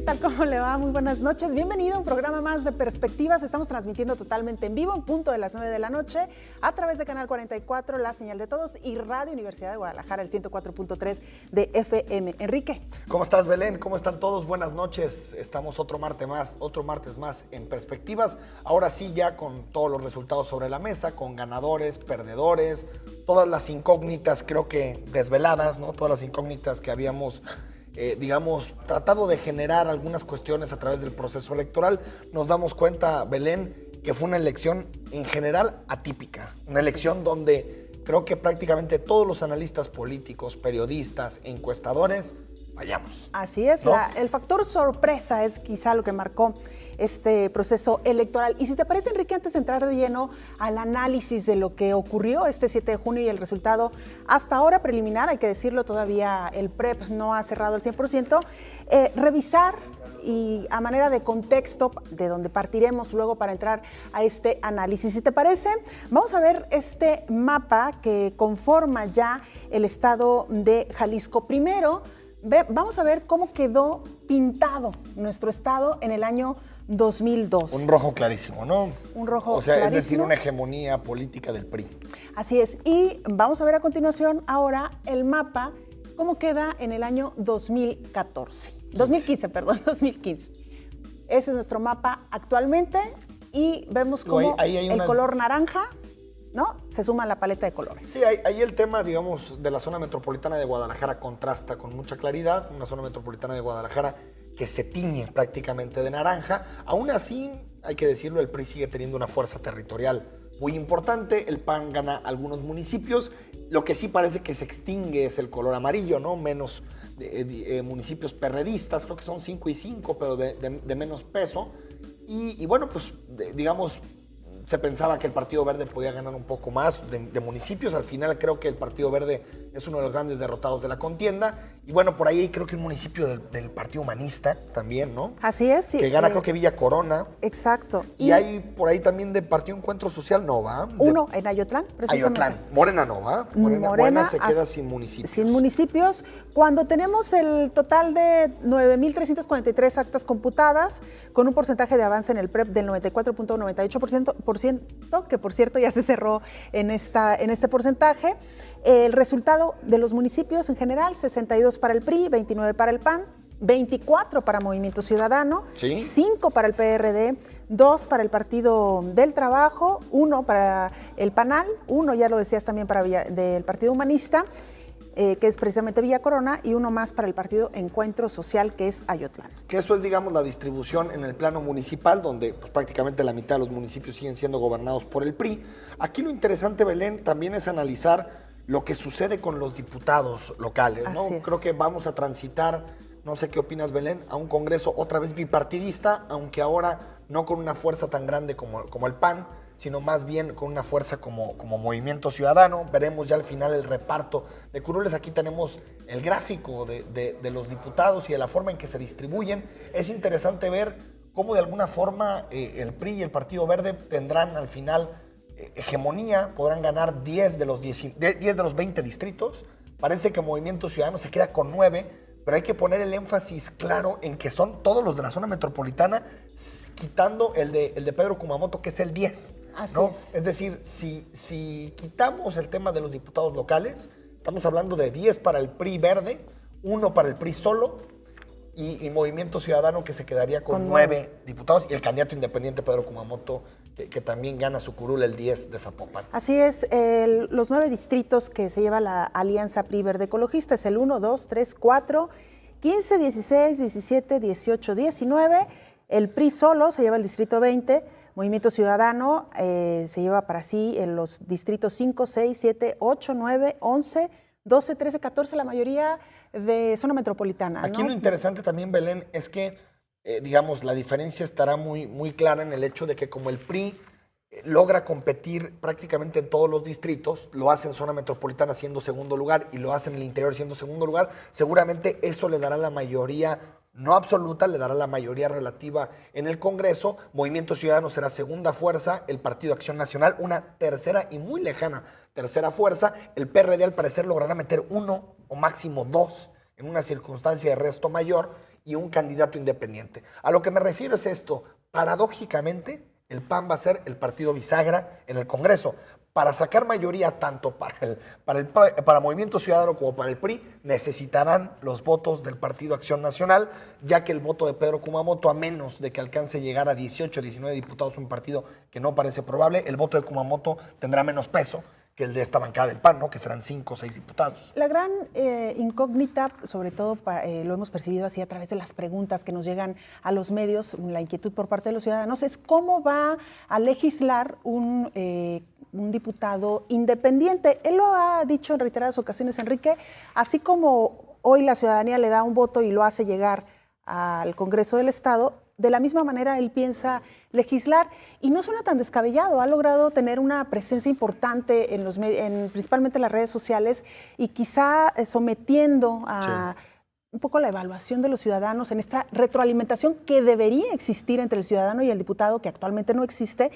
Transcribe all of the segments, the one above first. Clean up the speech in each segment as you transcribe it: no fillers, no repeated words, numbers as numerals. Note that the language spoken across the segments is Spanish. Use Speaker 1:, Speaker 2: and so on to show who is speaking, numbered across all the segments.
Speaker 1: tal? ¿Cómo le va? Muy buenas noches. Bienvenido a un programa más de Perspectivas. Estamos transmitiendo totalmente en vivo, en punto de las 9 de la noche, a través de Canal 44, La Señal de Todos y Radio Universidad de Guadalajara, el 104.3 de FM. Enrique.
Speaker 2: ¿Cómo estás, Belén? ¿Cómo están todos? Buenas noches. Estamos otro martes más en Perspectivas. Ahora sí, ya con todos los resultados sobre la mesa, con ganadores, perdedores, todas las incógnitas, creo que desveladas, ¿no? Todas las incógnitas que habíamos tratado de generar algunas cuestiones a través del proceso electoral. Nos damos cuenta, Belén, que fue una elección en general atípica. Una elección donde creo que prácticamente todos los analistas políticos, periodistas, encuestadores, fallamos.
Speaker 1: Así es,
Speaker 2: ¿no?
Speaker 1: El factor sorpresa es quizá lo que marcó este proceso electoral. Y si te parece, Enrique, antes de entrar de lleno al análisis de lo que ocurrió este 7 de junio y el resultado hasta ahora preliminar, hay que decirlo, todavía el PREP no ha cerrado al 100%, revisar y a manera de contexto, de donde partiremos luego para entrar a este análisis. Si te parece, vamos a ver este mapa que conforma ya el estado de Jalisco. Primero, vamos a ver cómo quedó pintado nuestro estado en el año 2002.
Speaker 2: Un rojo clarísimo, ¿no?
Speaker 1: Un rojo
Speaker 2: O sea,
Speaker 1: clarísimo.
Speaker 2: es decir, una hegemonía política del PRI.
Speaker 1: Así es. Y vamos a ver a continuación ahora el mapa, cómo queda en el año 2015. Ese es nuestro mapa actualmente y vemos cómo el color naranja, ¿no? Se suma a la paleta de colores.
Speaker 2: Sí, ahí el tema, digamos, de la zona metropolitana de Guadalajara contrasta con mucha claridad. Una zona metropolitana de Guadalajara que se tiñe prácticamente de naranja. Aún así, hay que decirlo, el PRI sigue teniendo una fuerza territorial muy importante. El PAN gana algunos municipios. Lo que sí parece que se extingue es el color amarillo, ¿no? Menos municipios perredistas, creo que son 5 y 5, pero de menos peso. Y bueno, pues digamos, se pensaba que el Partido Verde podía ganar un poco más de municipios. Al final creo que el Partido Verde es uno de los grandes derrotados de la contienda. Y bueno, por ahí creo que un municipio del Partido Humanista también, ¿no?
Speaker 1: Así es. Sí,
Speaker 2: que gana creo que Villa Corona.
Speaker 1: Exacto.
Speaker 2: Y hay por ahí también de Partido Encuentro Social, ¿no va?
Speaker 1: Uno en Ayotlán, precisamente.
Speaker 2: Ayotlán. Morena no va. Morena se queda sin municipios.
Speaker 1: Sin municipios. Cuando tenemos el total de 9,343 actas computadas, con un porcentaje de avance en el PREP del 94.98%, que por cierto ya se cerró en este porcentaje. El resultado de los municipios en general, 62 para el PRI, 29 para el PAN, 24 para Movimiento Ciudadano,
Speaker 2: ¿sí? 5
Speaker 1: para el PRD, 2 para el Partido del Trabajo, 1 para el PANAL, 1, ya lo decías también, del Partido Humanista, que es precisamente Villa Corona, y 1 más para el Partido Encuentro Social, que es Ayotlán.
Speaker 2: Que eso es, digamos, la distribución en el plano municipal, donde pues, prácticamente la mitad de los municipios siguen siendo gobernados por el PRI. Aquí lo interesante, Belén, también es analizar lo que sucede con los diputados locales, ¿no? Creo que vamos a transitar, no sé qué opinas, Belén, a un Congreso otra vez bipartidista, aunque ahora no con una fuerza tan grande como el PAN, sino más bien con una fuerza como Movimiento Ciudadano. Veremos ya al final el reparto de curules. Aquí tenemos el gráfico de los diputados y de la forma en que se distribuyen. Es interesante ver cómo de alguna forma el PRI y el Partido Verde tendrán al final hegemonía, podrán ganar 10 de los 20 distritos. Parece que Movimiento Ciudadano se queda con 9, pero hay que poner el énfasis claro en que son todos los de la zona metropolitana, quitando el de Pedro Kumamoto, que es el 10. ¿no? Es decir, si quitamos el tema de los diputados locales, estamos hablando de 10 para el PRI verde, 1 para el PRI solo, y Movimiento Ciudadano, que se quedaría con 9 diputados, y el candidato independiente Pedro Kumamoto, que también gana su curul el 10 de Zapopan.
Speaker 1: Así es, los 9 distritos que se lleva la Alianza PRI Verde Ecologista es el 1, 2, 3, 4, 15, 16, 17, 18, 19. El PRI solo se lleva el distrito 20, Movimiento Ciudadano se lleva para sí en los distritos 5, 6, 7, 8, 9, 11, 12, 13, 14, la mayoría de zona metropolitana.
Speaker 2: Aquí
Speaker 1: ¿no?
Speaker 2: Lo interesante también, Belén, es que, digamos, la diferencia estará muy clara en el hecho de que como el PRI logra competir prácticamente en todos los distritos, lo hace en zona metropolitana siendo segundo lugar y lo hace en el interior siendo segundo lugar, seguramente eso le dará la mayoría, no absoluta, le dará la mayoría relativa en el Congreso. Movimiento Ciudadano será segunda fuerza, el Partido Acción Nacional una tercera y muy lejana tercera fuerza, el PRD al parecer logrará meter 1 o máximo 2 en una circunstancia de resto mayor, y un candidato independiente. A lo que me refiero es esto. Paradójicamente, el PAN va a ser el partido bisagra en el Congreso. Para sacar mayoría tanto para Movimiento Ciudadano como para el PRI, necesitarán los votos del Partido Acción Nacional, ya que el voto de Pedro Kumamoto, a menos de que alcance a llegar a 18 o 19 diputados, un partido que no parece probable, el voto de Kumamoto tendrá menos peso que el de esta bancada del PAN, ¿no? Que serán 5 o 6 diputados.
Speaker 1: La gran incógnita, sobre todo lo hemos percibido así a través de las preguntas que nos llegan a los medios, la inquietud por parte de los ciudadanos, es cómo va a legislar un diputado independiente. Él lo ha dicho en reiteradas ocasiones, Enrique, así como hoy la ciudadanía le da un voto y lo hace llegar al Congreso del Estado, de la misma manera él piensa legislar y no suena tan descabellado. Ha logrado tener una presencia importante principalmente en las redes sociales y quizá sometiendo a un poco la evaluación de los ciudadanos en esta retroalimentación que debería existir entre el ciudadano y el diputado, que actualmente no existe.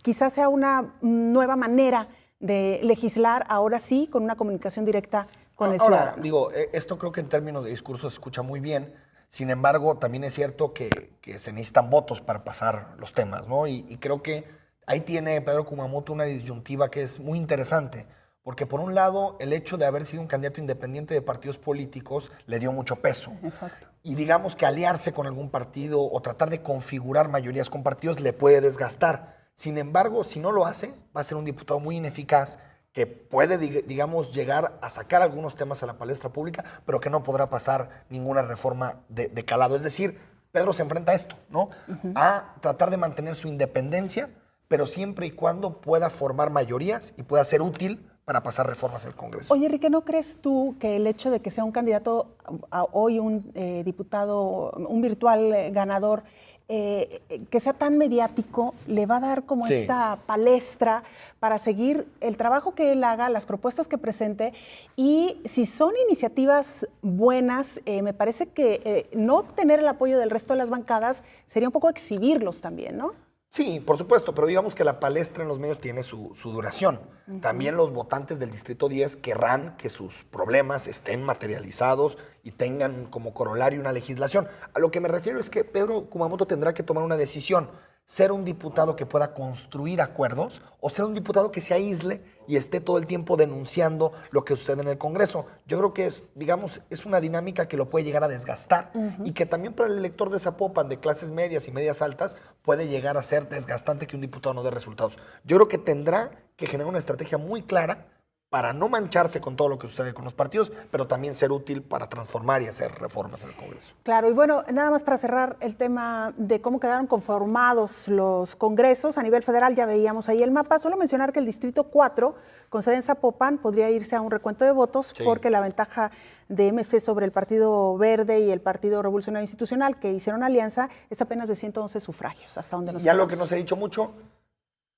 Speaker 1: Quizás sea una nueva manera de legislar, ahora sí, con una comunicación directa con el ciudadano.
Speaker 2: Ahora, digo, esto creo que en términos de discurso se escucha muy bien. Sin embargo, también es cierto que se necesitan votos para pasar los temas, ¿no? Y creo que ahí tiene Pedro Kumamoto una disyuntiva que es muy interesante, porque por un lado, el hecho de haber sido un candidato independiente de partidos políticos le dio mucho peso.
Speaker 1: Exacto.
Speaker 2: Y digamos que aliarse con algún partido o tratar de configurar mayorías con partidos le puede desgastar. Sin embargo, si no lo hace, va a ser un diputado muy ineficaz que puede, digamos, llegar a sacar algunos temas a la palestra pública, pero que no podrá pasar ninguna reforma de calado. Es decir, Pedro se enfrenta a esto, ¿no? A tratar de mantener su independencia, pero siempre y cuando pueda formar mayorías y pueda ser útil para pasar reformas al Congreso.
Speaker 1: Oye, Enrique, ¿no crees tú que el hecho de que sea un candidato, hoy un diputado, un virtual ganador, que sea tan mediático, le va a dar como esta palestra para seguir el trabajo que él haga, las propuestas que presente? Y si son iniciativas buenas, me parece que no tener el apoyo del resto de las bancadas sería un poco exhibirlos también, ¿no?
Speaker 2: Sí, por supuesto, pero digamos que la palestra en los medios tiene su duración. También los votantes del Distrito 10 querrán que sus problemas estén materializados y tengan como corolario una legislación. A lo que me refiero es que Pedro Kumamoto tendrá que tomar una decisión: ser un diputado que pueda construir acuerdos o ser un diputado que se aísle y esté todo el tiempo denunciando lo que sucede en el Congreso. Yo creo que es una dinámica que lo puede llegar a desgastar y que también para el elector de Zapopan, de clases medias y medias altas, puede llegar a ser desgastante que un diputado no dé resultados. Yo creo que tendrá que generar una estrategia muy clara para no mancharse con todo lo que sucede con los partidos, pero también ser útil para transformar y hacer reformas en el Congreso.
Speaker 1: Claro, y bueno, nada más para cerrar el tema de cómo quedaron conformados los congresos a nivel federal, ya veíamos ahí el mapa. Solo mencionar que el Distrito 4, con sede en Zapopan, podría irse a un recuento de votos porque la ventaja de MC sobre el Partido Verde y el Partido Revolucionario Institucional, que hicieron alianza, es apenas de 111 sufragios, hasta donde nos
Speaker 2: ya
Speaker 1: quedamos.
Speaker 2: Lo que no se ha dicho mucho,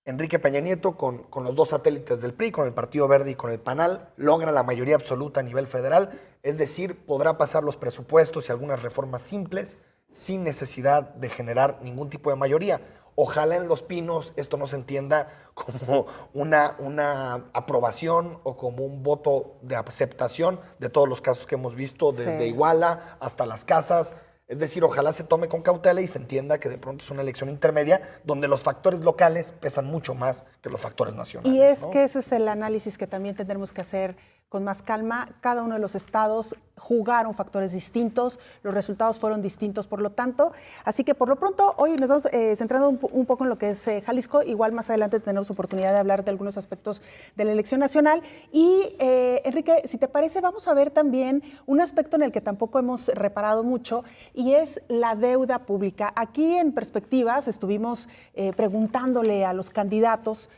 Speaker 2: Enrique Peña Nieto, con los dos satélites del PRI, con el Partido Verde y con el PANAL, logra la mayoría absoluta a nivel federal, es decir, podrá pasar los presupuestos y algunas reformas simples sin necesidad de generar ningún tipo de mayoría. Ojalá en Los Pinos esto no se entienda como una aprobación o como un voto de aceptación de todos los casos que hemos visto, desde Iguala hasta Las Casas. Es decir, ojalá se tome con cautela y se entienda que de pronto es una elección intermedia donde los factores locales pesan mucho más que los factores nacionales.
Speaker 1: Y es que ese es el análisis que también tendremos que hacer con más calma. Cada uno de los estados jugaron factores distintos, los resultados fueron distintos, por lo tanto. Así que por lo pronto, hoy nos vamos centrando un poco en lo que es Jalisco. Igual más adelante tenemos oportunidad de hablar de algunos aspectos de la elección nacional. Y Enrique, si te parece, vamos a ver también un aspecto en el que tampoco hemos reparado mucho, y es la deuda pública. Aquí en Perspectivas estuvimos preguntándole a los candidatos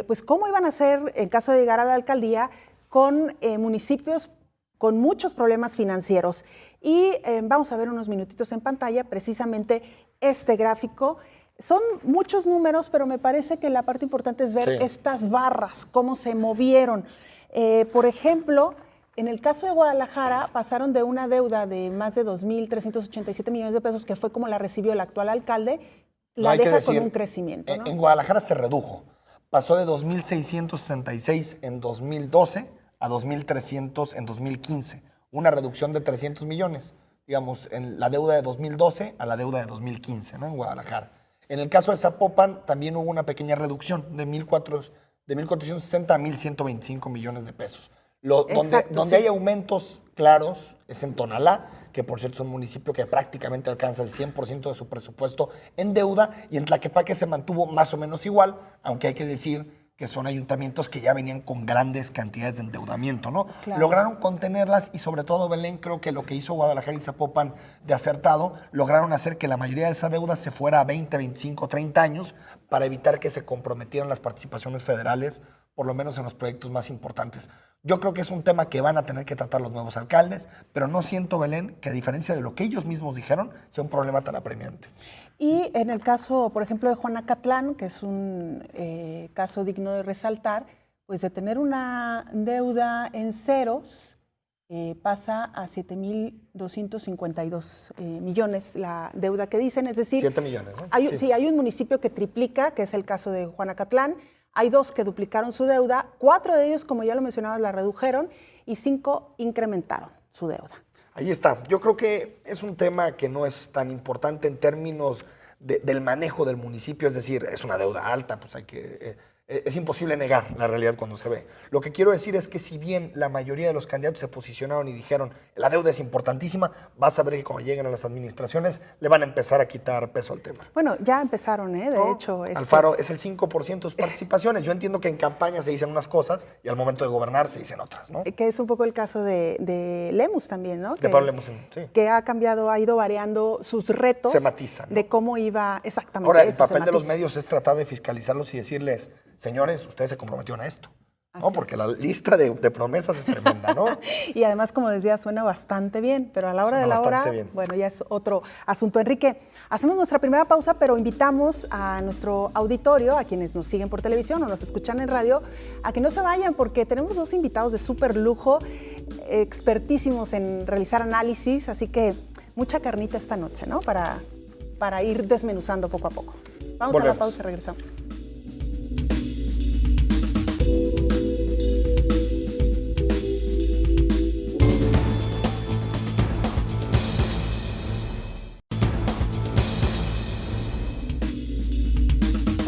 Speaker 1: pues cómo iban a hacer en caso de llegar a la alcaldía con municipios con muchos problemas financieros. Y vamos a ver unos minutitos en pantalla precisamente este gráfico. Son muchos números, pero me parece que la parte importante es ver estas barras, cómo se movieron. Por ejemplo, en el caso de Guadalajara, pasaron de una deuda de más de 2.387 millones de pesos, que fue como la recibió el actual alcalde, la deja con un crecimiento, ¿no?
Speaker 2: En Guadalajara se redujo. Pasó de 2.666 en 2012 a 2.300 en 2015. Una reducción de 300 millones. digamos, en la deuda de 2012 a la deuda de 2015, ¿no? En Guadalajara. En el caso de Zapopan también hubo una pequeña reducción de 1,460 a 1,125 millones de pesos. Donde hay aumentos claros es en Tonalá, que por cierto es un municipio que prácticamente alcanza el 100% de su presupuesto en deuda, y en Tlaquepaque se mantuvo más o menos igual, aunque hay que decir que son ayuntamientos que ya venían con grandes cantidades de endeudamiento, ¿no?
Speaker 1: Claro.
Speaker 2: Lograron contenerlas y sobre todo, Belén, creo que lo que hizo Guadalajara y Zapopan de acertado, lograron hacer que la mayoría de esa deuda se fuera a 20, 25, 30 años para evitar que se comprometieran las participaciones federales, por lo menos en los proyectos más importantes. Yo creo que es un tema que van a tener que tratar los nuevos alcaldes, pero no siento, Belén, que a diferencia de lo que ellos mismos dijeron, sea un problema tan apremiante.
Speaker 1: Y en el caso, por ejemplo, de Juanacatlán, que es un caso digno de resaltar, pues de tener una deuda en ceros, pasa a 7,252 millones la deuda que dicen, es decir…
Speaker 2: 7 millones, ¿no?
Speaker 1: Sí, hay un municipio que triplica, que es el caso de Juanacatlán, hay 2 que duplicaron su deuda, 4 de ellos, como ya lo mencionabas, la redujeron y 5 incrementaron su deuda.
Speaker 2: Ahí está. Yo creo que es un tema que no es tan importante en términos del manejo del municipio, es decir, es una deuda alta, pues hay que… es imposible negar la realidad cuando se ve. Lo que quiero decir es que si bien la mayoría de los candidatos se posicionaron y dijeron la deuda es importantísima, vas a ver que cuando lleguen a las administraciones le van a empezar a quitar peso al tema.
Speaker 1: Bueno, ya empezaron, de
Speaker 2: ¿No?
Speaker 1: hecho.
Speaker 2: Alfaro es el 5% de sus participaciones. Yo entiendo que en campaña se dicen unas cosas y al momento de gobernar se dicen otras, ¿no?
Speaker 1: Que es un poco el caso de Lemus también, ¿no?
Speaker 2: De Pablo Lemus, sí.
Speaker 1: Que ha cambiado, ha ido variando sus retos.
Speaker 2: Se matizan, ¿no?
Speaker 1: De cómo iba exactamente.
Speaker 2: Ahora, el papel de los medios es tratar de fiscalizarlos y decirles, señores, ustedes se comprometieron a esto, ¿no? Porque la lista de promesas es tremenda, ¿no?
Speaker 1: Y además, como decía, suena bastante bien, pero a la hora de la hora, bueno, ya es otro asunto. Enrique, hacemos nuestra primera pausa, pero invitamos a nuestro auditorio, a quienes nos siguen por televisión o nos escuchan en radio, a que no se vayan, porque tenemos 2 invitados de súper lujo, expertísimos en realizar análisis, así que mucha carnita esta noche, ¿no? Para ir desmenuzando poco a poco. Vamos a la pausa y regresamos.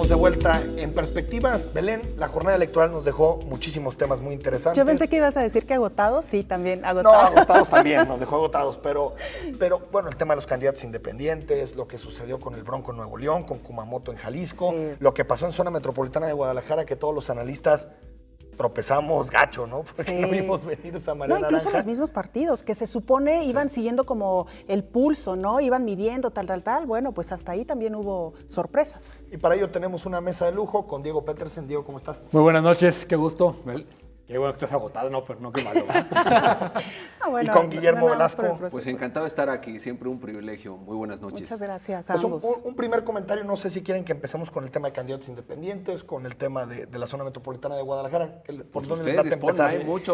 Speaker 2: De vuelta en Perspectivas. Belén, la jornada electoral nos dejó muchísimos temas muy interesantes.
Speaker 1: Yo pensé que ibas a decir que agotados, sí, también agotados.
Speaker 2: No, agotados también, nos dejó agotados, pero bueno, el tema de los candidatos independientes, lo que sucedió con el Bronco en Nuevo León, con Kumamoto en Jalisco, sí. Lo que pasó en zona metropolitana de Guadalajara, que todos los analistas tropezamos gacho, ¿no? Porque sí. No vimos venir esa marea
Speaker 1: incluso
Speaker 2: naranja.
Speaker 1: Los mismos partidos, que se supone iban siguiendo como el pulso, ¿no? Iban midiendo tal. Bueno, pues hasta ahí también hubo sorpresas.
Speaker 2: Y para ello tenemos una mesa de lujo con Diego Petersen. Diego, ¿cómo estás?
Speaker 3: Muy buenas noches, qué gusto. Qué bueno que estés agotado, no, pero no, qué malo.
Speaker 2: Bueno, y con Guillermo Velasco.
Speaker 4: Pues encantado de estar aquí, siempre un privilegio. Muy buenas noches.
Speaker 1: Muchas gracias a
Speaker 2: pues
Speaker 1: ambos.
Speaker 2: Un primer comentario, no sé si quieren que empecemos con el tema de candidatos independientes, con el tema de la zona metropolitana de Guadalajara.
Speaker 4: ¿Por dónde les late empezar? Hay mucha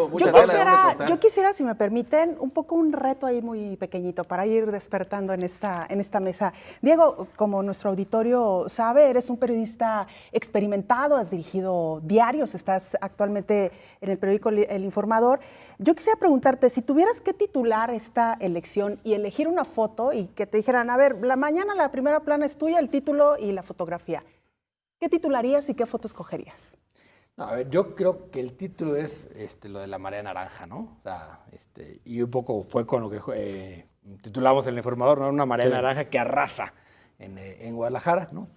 Speaker 1: yo quisiera, si me permiten, un poco un reto ahí muy pequeñito para ir despertando en esta mesa. Diego, como nuestro auditorio sabe, eres un periodista experimentado, has dirigido diarios, estás actualmente en el periódico El Informador. Yo quisiera preguntarte, si tuvieras que titular esta elección y elegir una foto y que te dijeran, a ver, mañana la primera plana es tuya, el título y la fotografía, ¿qué titularías y qué foto escogerías?
Speaker 3: No, a ver, yo creo que el título es lo de la marea naranja, ¿no? O sea, y un poco fue con lo que titulamos El Informador, ¿no? Una marea naranja que arrasa en Guadalajara, ¿no?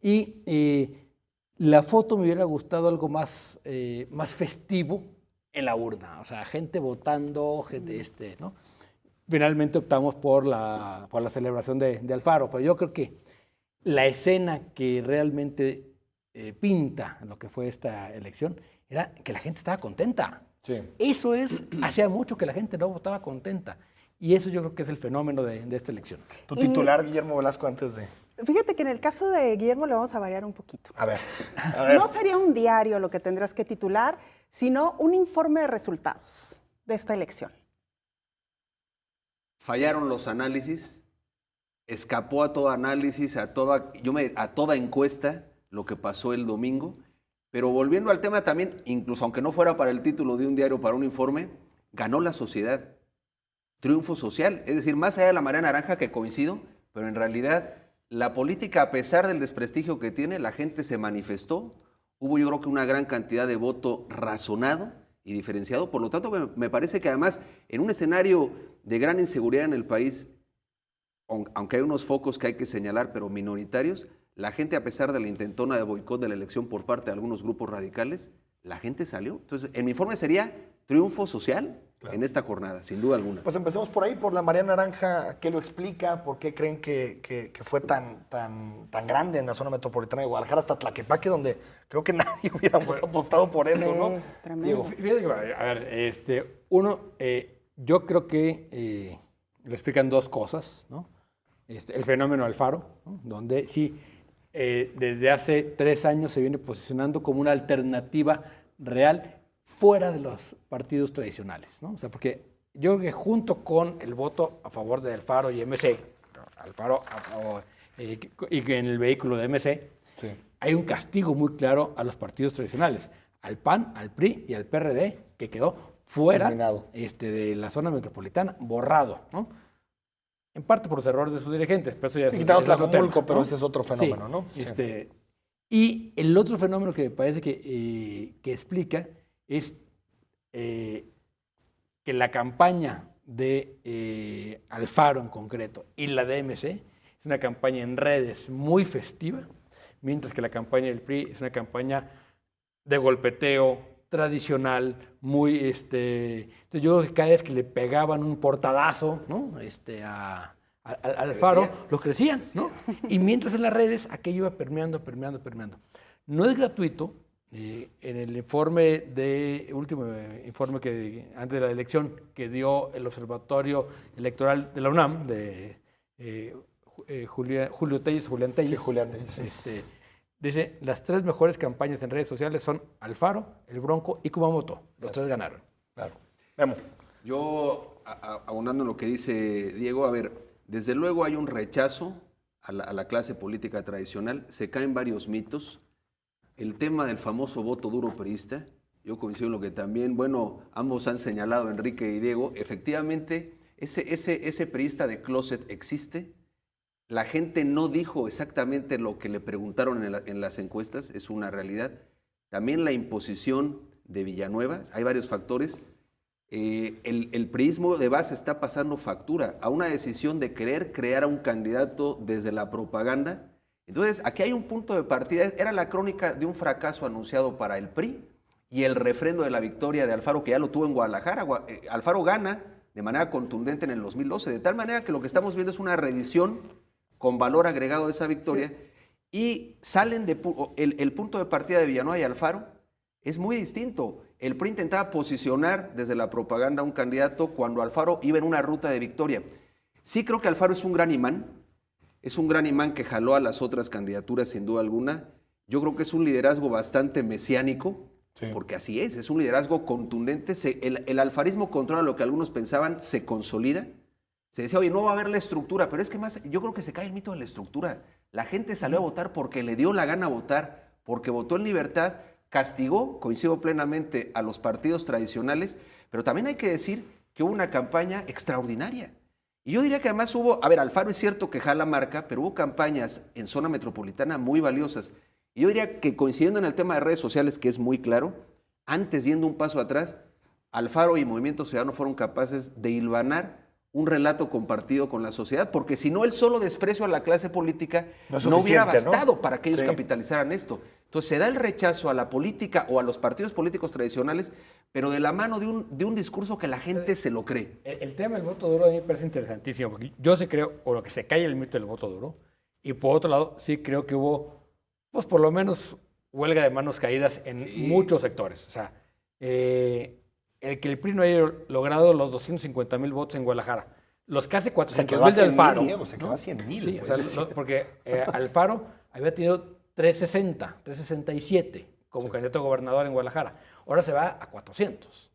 Speaker 3: Y la foto me hubiera gustado algo más festivo en la urna, o sea, gente votando, gente, ¿no? Finalmente optamos por la celebración de Alfaro, pero yo creo que la escena que realmente pinta lo que fue esta elección era que la gente estaba contenta.
Speaker 2: Sí.
Speaker 3: Eso hacía mucho que la gente no votaba contenta. Y eso yo creo que es el fenómeno de esta elección.
Speaker 2: Tu titular, Guillermo Velasco, antes de…
Speaker 1: Fíjate que en el caso de Guillermo le vamos a variar un poquito.
Speaker 2: A ver.
Speaker 1: No sería un diario lo que tendrás que titular, sino un informe de resultados de esta elección.
Speaker 4: Fallaron los análisis, escapó a todo análisis, a toda encuesta lo que pasó el domingo, pero volviendo al tema también, incluso aunque no fuera para el título de un diario, para un informe, ganó la sociedad. triunfo social. Es decir, más allá de la marea naranja, que coincido, pero en realidad la política, a pesar del desprestigio que tiene, la gente se manifestó. Hubo, yo creo que una gran cantidad de voto razonado y diferenciado. Por lo tanto, me parece que además, en un escenario de gran inseguridad en el país, aunque hay unos focos que hay que señalar, pero minoritarios, la gente, a pesar de la intentona de boicot de la elección por parte de algunos grupos radicales, la gente salió. Entonces, en mi informe sería triunfo social en esta jornada, sin duda alguna.
Speaker 2: Pues empecemos por ahí, por la marea naranja. ¿Qué lo explica? ¿Por qué creen que fue tan grande en la zona metropolitana de Guadalajara hasta Tlaquepaque, donde creo que nadie hubiéramos apostado por eso, ¿no?
Speaker 1: Tremendo.
Speaker 3: Fíjate que, a ver, yo creo que le explican dos cosas, ¿no? El fenómeno Alfaro, ¿no? Donde sí, desde hace 3 años se viene posicionando como una alternativa real fuera de los partidos tradicionales, ¿no? O sea, porque yo creo que junto con el voto a favor de Alfaro y MC, Alfaro y que en el vehículo de MC, sí, hay un castigo muy claro a los partidos tradicionales, al PAN, al PRI y al PRD, que quedó fuera de la zona metropolitana, borrado, ¿no? En parte por los errores de sus dirigentes, pero eso ya
Speaker 2: quitado Tlajomulco, pero
Speaker 3: ¿no?
Speaker 2: ese es otro fenómeno,
Speaker 3: sí,
Speaker 2: ¿no?
Speaker 3: Sí. Y el otro fenómeno que me parece que explica es que la campaña de Alfaro en concreto y la de MC es una campaña en redes muy festiva, mientras que la campaña del PRI es una campaña de golpeteo tradicional, muy entonces yo creo que cada vez que le pegaban un portadazo, ¿no? a Alfaro, los crecían, ¿no? Y mientras en las redes aquello iba permeando. No es gratuito. En el último informe que antes de la elección que dio el Observatorio Electoral de la UNAM, de Julián Telles, dice, las 3 mejores campañas en redes sociales son Alfaro, El Bronco y Kumamoto. Los 3 ganaron.
Speaker 2: Claro. Vemos.
Speaker 4: Yo, abonando en lo que dice Diego, a ver, desde luego hay un rechazo a la clase política tradicional, se caen varios mitos. El tema del famoso voto duro priista, yo coincido en lo que también, bueno, ambos han señalado, Enrique y Diego, efectivamente, ese priista de closet existe. La gente no dijo exactamente lo que le preguntaron en las encuestas, es una realidad. También la imposición de Villanueva, hay varios factores. El priismo de base está pasando factura a una decisión de querer crear a un candidato desde la propaganda. Entonces, aquí hay un punto de partida, era la crónica de un fracaso anunciado para el PRI y el refrendo de la victoria de Alfaro, que ya lo tuvo en Guadalajara. Alfaro gana de manera contundente en el 2012, de tal manera que lo que estamos viendo es una reedición con valor agregado de esa victoria, y salen el punto de partida de Villanueva y Alfaro es muy distinto. El PRI intentaba posicionar desde la propaganda a un candidato cuando Alfaro iba en una ruta de victoria. Sí creo que Alfaro es un gran imán que jaló a las otras candidaturas sin duda alguna. Yo creo que es un liderazgo bastante mesiánico, sí, porque así es un liderazgo contundente. El alfarismo, contrario a lo que algunos pensaban, se consolida. Se decía, oye, no va a haber la estructura, pero es que más, yo creo que se cae el mito de la estructura. La gente salió a votar porque le dio la gana votar, porque votó en libertad, castigó, coincido plenamente, a los partidos tradicionales, pero también hay que decir que hubo una campaña extraordinaria. Y yo diría que además Alfaro es cierto que jala marca, pero hubo campañas en zona metropolitana muy valiosas. Y yo diría que coincidiendo en el tema de redes sociales, que es muy claro, antes yendo un paso atrás, Alfaro y Movimiento Ciudadano fueron capaces de hilvanar un relato compartido con la sociedad, porque si no, el solo desprecio a la clase política no hubiera bastado, ¿no?, para que ellos capitalizaran esto. Entonces se da el rechazo a la política o a los partidos políticos tradicionales, pero de la mano de un discurso que la gente se lo cree.
Speaker 3: El tema del voto duro a mí me parece interesantísimo, porque yo sí creo, o lo que se cae el mito del voto duro, y por otro lado sí creo que hubo, pues por lo menos, huelga de manos caídas en muchos sectores. O sea, el que el PRI no haya logrado los 250,000 votos en Guadalajara, los casi 400,000 de Alfaro.
Speaker 2: Se quedó a 100,000.
Speaker 3: Sí, porque Alfaro había tenido 367 como candidato a gobernador en Guadalajara. Ahora se va a 400.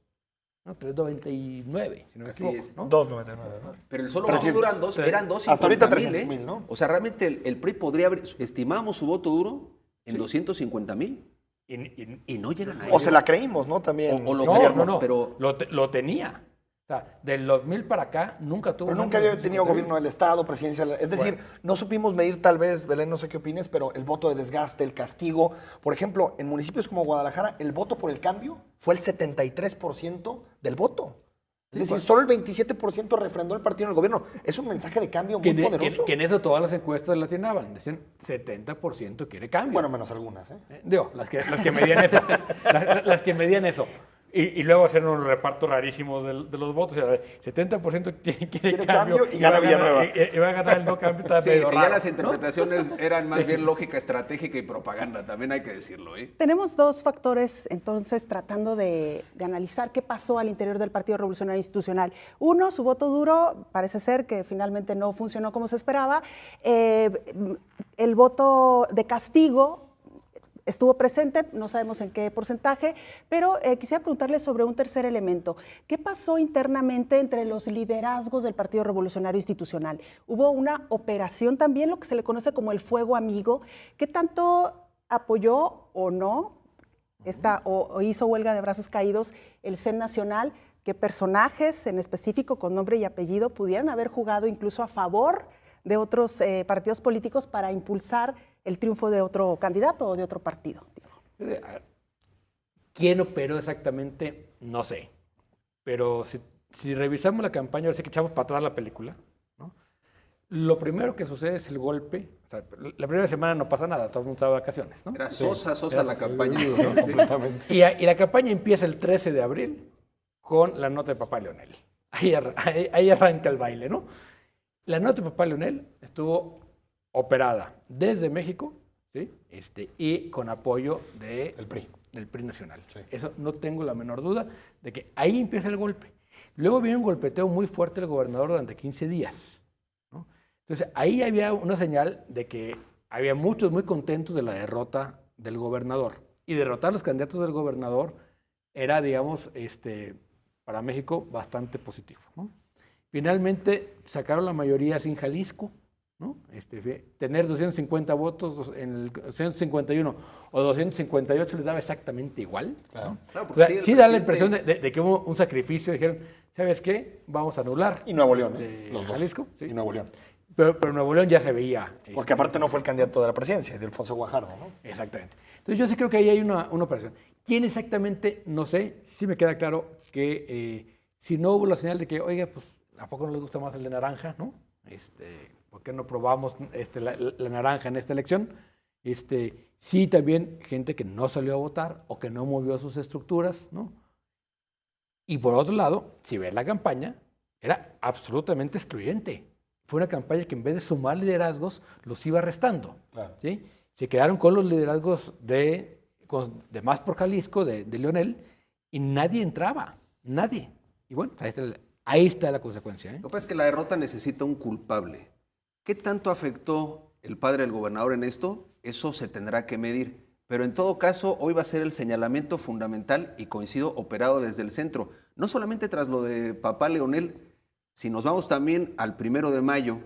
Speaker 3: ¿no? 399, si no me equivoco.
Speaker 4: Es.
Speaker 3: ¿no?
Speaker 2: 299. ¿no?
Speaker 4: Pero el solo voto duro eran 250,000.
Speaker 2: Hasta ahorita 300,000, ¿no?
Speaker 4: O sea, realmente el PRI podría haber, estimamos su voto duro en 250,000. Y no llegan a ello.
Speaker 2: O se la creímos, ¿no? También.
Speaker 4: O lo
Speaker 3: no,
Speaker 4: creíamos,
Speaker 3: no,
Speaker 4: pero
Speaker 3: lo tenía. O sea, del 2000 para acá nunca tuvo...
Speaker 2: Pero nunca había tenido gobierno del Estado, presidencia. Es decir, no supimos medir tal vez, Belén, no sé qué opines, pero el voto de desgaste, el castigo. Por ejemplo, en municipios como Guadalajara, el voto por el cambio fue el 73% del voto. Es decir, solo el 27% refrendó el partido en el gobierno. Es un mensaje de cambio muy poderoso.
Speaker 3: Que en eso todas las encuestas la atinaban. Decían, 70% quiere cambio.
Speaker 2: Bueno, menos algunas, ¿eh?
Speaker 3: Digo, las que medían eso. las que medían eso. Y luego hacer un reparto rarísimo de los votos. O sea, 70% quiere cambio
Speaker 2: y gana Villanueva.
Speaker 3: Y va a ganar el no cambio.
Speaker 4: Sí, si ya las interpretaciones eran más bien lógica, estratégica y propaganda, también hay que decirlo, ¿eh?
Speaker 1: Tenemos dos factores, entonces, tratando de analizar qué pasó al interior del Partido Revolucionario Institucional. Uno, su voto duro, parece ser que finalmente no funcionó como se esperaba. El voto de castigo estuvo presente, no sabemos en qué porcentaje, pero quisiera preguntarle sobre un tercer elemento. ¿Qué pasó internamente entre los liderazgos del Partido Revolucionario Institucional? Hubo una operación también, lo que se le conoce como el fuego amigo. ¿Qué tanto apoyó o no o hizo huelga de brazos caídos el CEN Nacional? ¿Qué personajes en específico con nombre y apellido pudieran haber jugado incluso a favor de otros partidos políticos para impulsar el triunfo de otro candidato o de otro partido?
Speaker 3: ¿Quién operó exactamente? No sé. Pero si revisamos la campaña, ahora sí que echamos para atrás la película, ¿no? Lo primero que sucede es el golpe. O sea, la primera semana no pasa nada, todo el mundo está de vacaciones, ¿no?
Speaker 4: Era sosa la campaña.
Speaker 3: Completamente. Y la campaña empieza el 13 de abril con la nota de Papá Leonel. Ahí arranca el baile, ¿no? La nota de Papá Leonel estuvo operada desde México, ¿sí? Y con apoyo del PRI nacional. Sí. Eso no tengo la menor duda de que ahí empieza el golpe. Luego viene un golpeteo muy fuerte del gobernador durante 15 días, ¿no? Entonces ahí había una señal de que había muchos muy contentos de la derrota del gobernador. Y derrotar a los candidatos del gobernador era, digamos, para México bastante positivo, ¿no? Finalmente sacaron la mayoría sin Jalisco, ¿no? Tener 250 votos en el 251 o 258 les daba exactamente igual. Claro. ¿No? Claro, o sea, sí da la impresión de que hubo un sacrificio. Dijeron, ¿sabes qué? Vamos a anular.
Speaker 2: Y Nuevo León,
Speaker 3: los Jalisco.
Speaker 2: Sí. Y Nuevo León.
Speaker 3: Pero Nuevo León ya se veía.
Speaker 2: Porque aparte no fue el candidato de la presidencia, de Alfonso Guajardo, ¿no?
Speaker 3: Exactamente. Entonces yo sí creo que ahí hay una operación. ¿Quién exactamente? No sé. Sí me queda claro que si no hubo la señal de que, oiga, pues, ¿a poco no les gusta más el de naranja, no? ¿Por qué no probamos la naranja en esta elección? Sí, también gente que no salió a votar o que no movió sus estructuras, ¿no? Y por otro lado, si ves la campaña, era absolutamente excluyente. Fue una campaña que en vez de sumar liderazgos, los iba restando. Claro. ¿Sí? Se quedaron con los liderazgos de Más por Jalisco, de Leonel, y nadie entraba, nadie. Y bueno, ahí está la consecuencia, ¿eh?
Speaker 4: Lo que pasa es que la derrota necesita un culpable. ¿Qué tanto afectó el padre del gobernador en esto? Eso se tendrá que medir. Pero en todo caso, hoy va a ser el señalamiento fundamental y coincido, operado desde el centro. No solamente tras lo de Papá Leonel, si nos vamos también al 1 de mayo,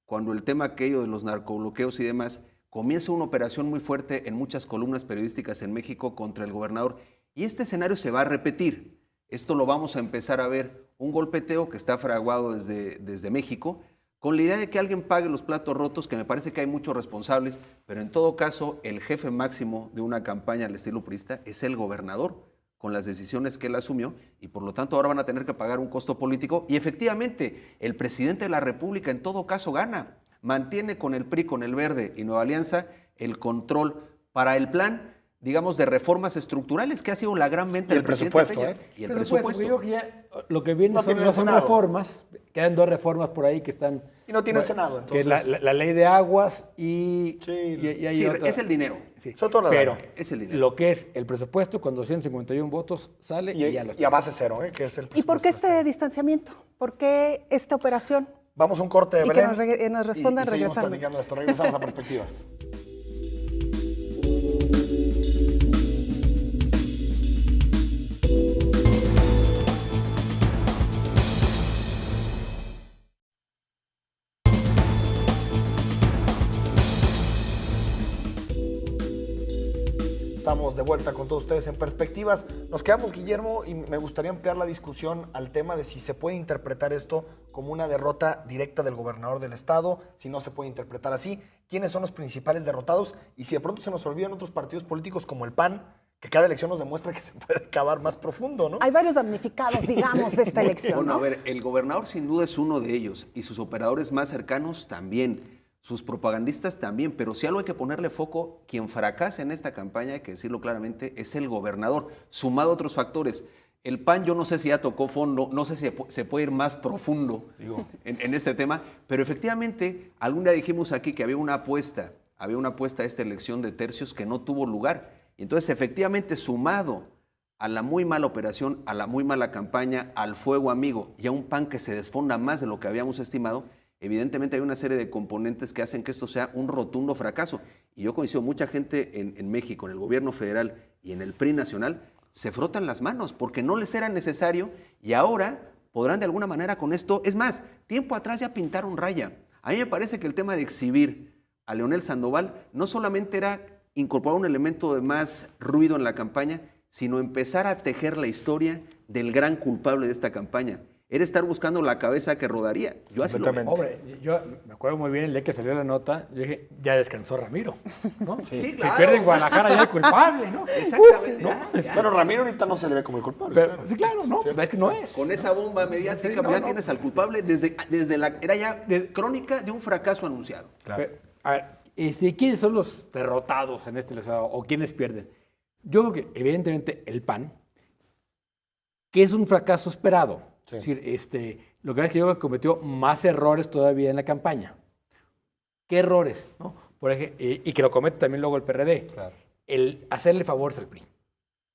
Speaker 4: cuando el tema aquello de los narcobloqueos y demás, comienza una operación muy fuerte en muchas columnas periodísticas en México contra el gobernador. Y este escenario se va a repetir. Esto lo vamos a empezar a ver, un golpeteo que está fraguado desde México, con la idea de que alguien pague los platos rotos, que me parece que hay muchos responsables, pero en todo caso el jefe máximo de una campaña al estilo priista es el gobernador, con las decisiones que él asumió, y por lo tanto ahora van a tener que pagar un costo político, y efectivamente el presidente de la República en todo caso gana, mantiene con el PRI, con el Verde y Nueva Alianza el control para el plan, digamos, de reformas estructurales, que ha sido la gran venta del presidente Peña.
Speaker 3: Y el presupuesto. Yo creo que ya lo que viene no son reformas, quedan 2 reformas por ahí que están...
Speaker 2: Y no tiene el Senado, entonces.
Speaker 3: Que es la ley de aguas y
Speaker 4: hay otra. Es el dinero.
Speaker 3: Sí.
Speaker 2: Pero
Speaker 4: es el dinero.
Speaker 3: Lo que es el presupuesto, con 251 votos, sale y ya lo está.
Speaker 2: Y a base cero, que es el presupuesto.
Speaker 1: ¿Y por qué este distanciamiento? ¿Por qué esta operación?
Speaker 2: Vamos a un corte de Belén.
Speaker 1: Que nos respondan
Speaker 2: y
Speaker 1: regresando.
Speaker 2: Platicando esto. Regresamos a Perspectivas. Estamos de vuelta con todos ustedes en Perspectivas. Nos quedamos, Guillermo, y me gustaría ampliar la discusión al tema de si se puede interpretar esto como una derrota directa del gobernador del estado, si no se puede interpretar así, quiénes son los principales derrotados y si de pronto se nos olvidan otros partidos políticos como el PAN, que cada elección nos demuestra que se puede cavar más profundo, ¿no?
Speaker 1: Hay varios damnificados, digamos, de esta elección,
Speaker 4: Bueno,
Speaker 1: ¿no?
Speaker 4: a ver, el gobernador sin duda es uno de ellos y sus operadores más cercanos también, sus propagandistas también, pero si algo hay que ponerle foco, quien fracasa en esta campaña, hay que decirlo claramente, es el gobernador, sumado a otros factores. El PAN, yo no sé si ya tocó fondo, no sé si se puede ir más profundo en este tema, pero efectivamente, algún día dijimos aquí que había una apuesta a esta elección de tercios que no tuvo lugar. Entonces, efectivamente, sumado a la muy mala operación, a la muy mala campaña, al fuego amigo y a un PAN que se desfonda más de lo que habíamos estimado, evidentemente hay una serie de componentes que hacen que esto sea un rotundo fracaso. Y yo coincido, mucha gente en México, en el gobierno federal y en el PRI nacional, se frotan las manos porque no les era necesario y ahora podrán de alguna manera con esto. Es más, tiempo atrás ya pintaron raya. A mí me parece que el tema de exhibir a Leonel Sandoval no solamente era incorporar un elemento de más ruido en la campaña, sino empezar a tejer la historia del gran culpable de esta campaña. Era estar buscando la cabeza que rodaría. Yo así lo veo.
Speaker 3: Hombre, yo me acuerdo muy bien el día que salió la nota, yo dije, ya descansó Ramiro, ¿no?
Speaker 4: Sí,
Speaker 3: Si
Speaker 4: claro.
Speaker 3: pierde en Guadalajara ya es culpable, ¿no?
Speaker 4: Exactamente.
Speaker 3: ¿no?
Speaker 2: Bueno, Ramiro ahorita no se le ve como el culpable.
Speaker 3: Pero,
Speaker 2: claro.
Speaker 3: sí, claro, no, pues es que no es.
Speaker 4: Con esa bomba mediática,
Speaker 3: Sí,
Speaker 4: pues ya
Speaker 3: no.
Speaker 4: tienes al culpable era ya crónica de un fracaso anunciado.
Speaker 2: Claro.
Speaker 3: Pero, a ver, ¿quiénes son los derrotados en este estado o quiénes pierden? Yo creo que evidentemente el PAN, que es un fracaso esperado.
Speaker 2: Sí.
Speaker 3: Es decir, lo que pasa es que yo creo que cometió más errores todavía en la campaña. ¿Qué errores? ¿No? Por ejemplo, y que lo comete también luego el PRD.
Speaker 2: Claro.
Speaker 3: El hacerle favores al PRI,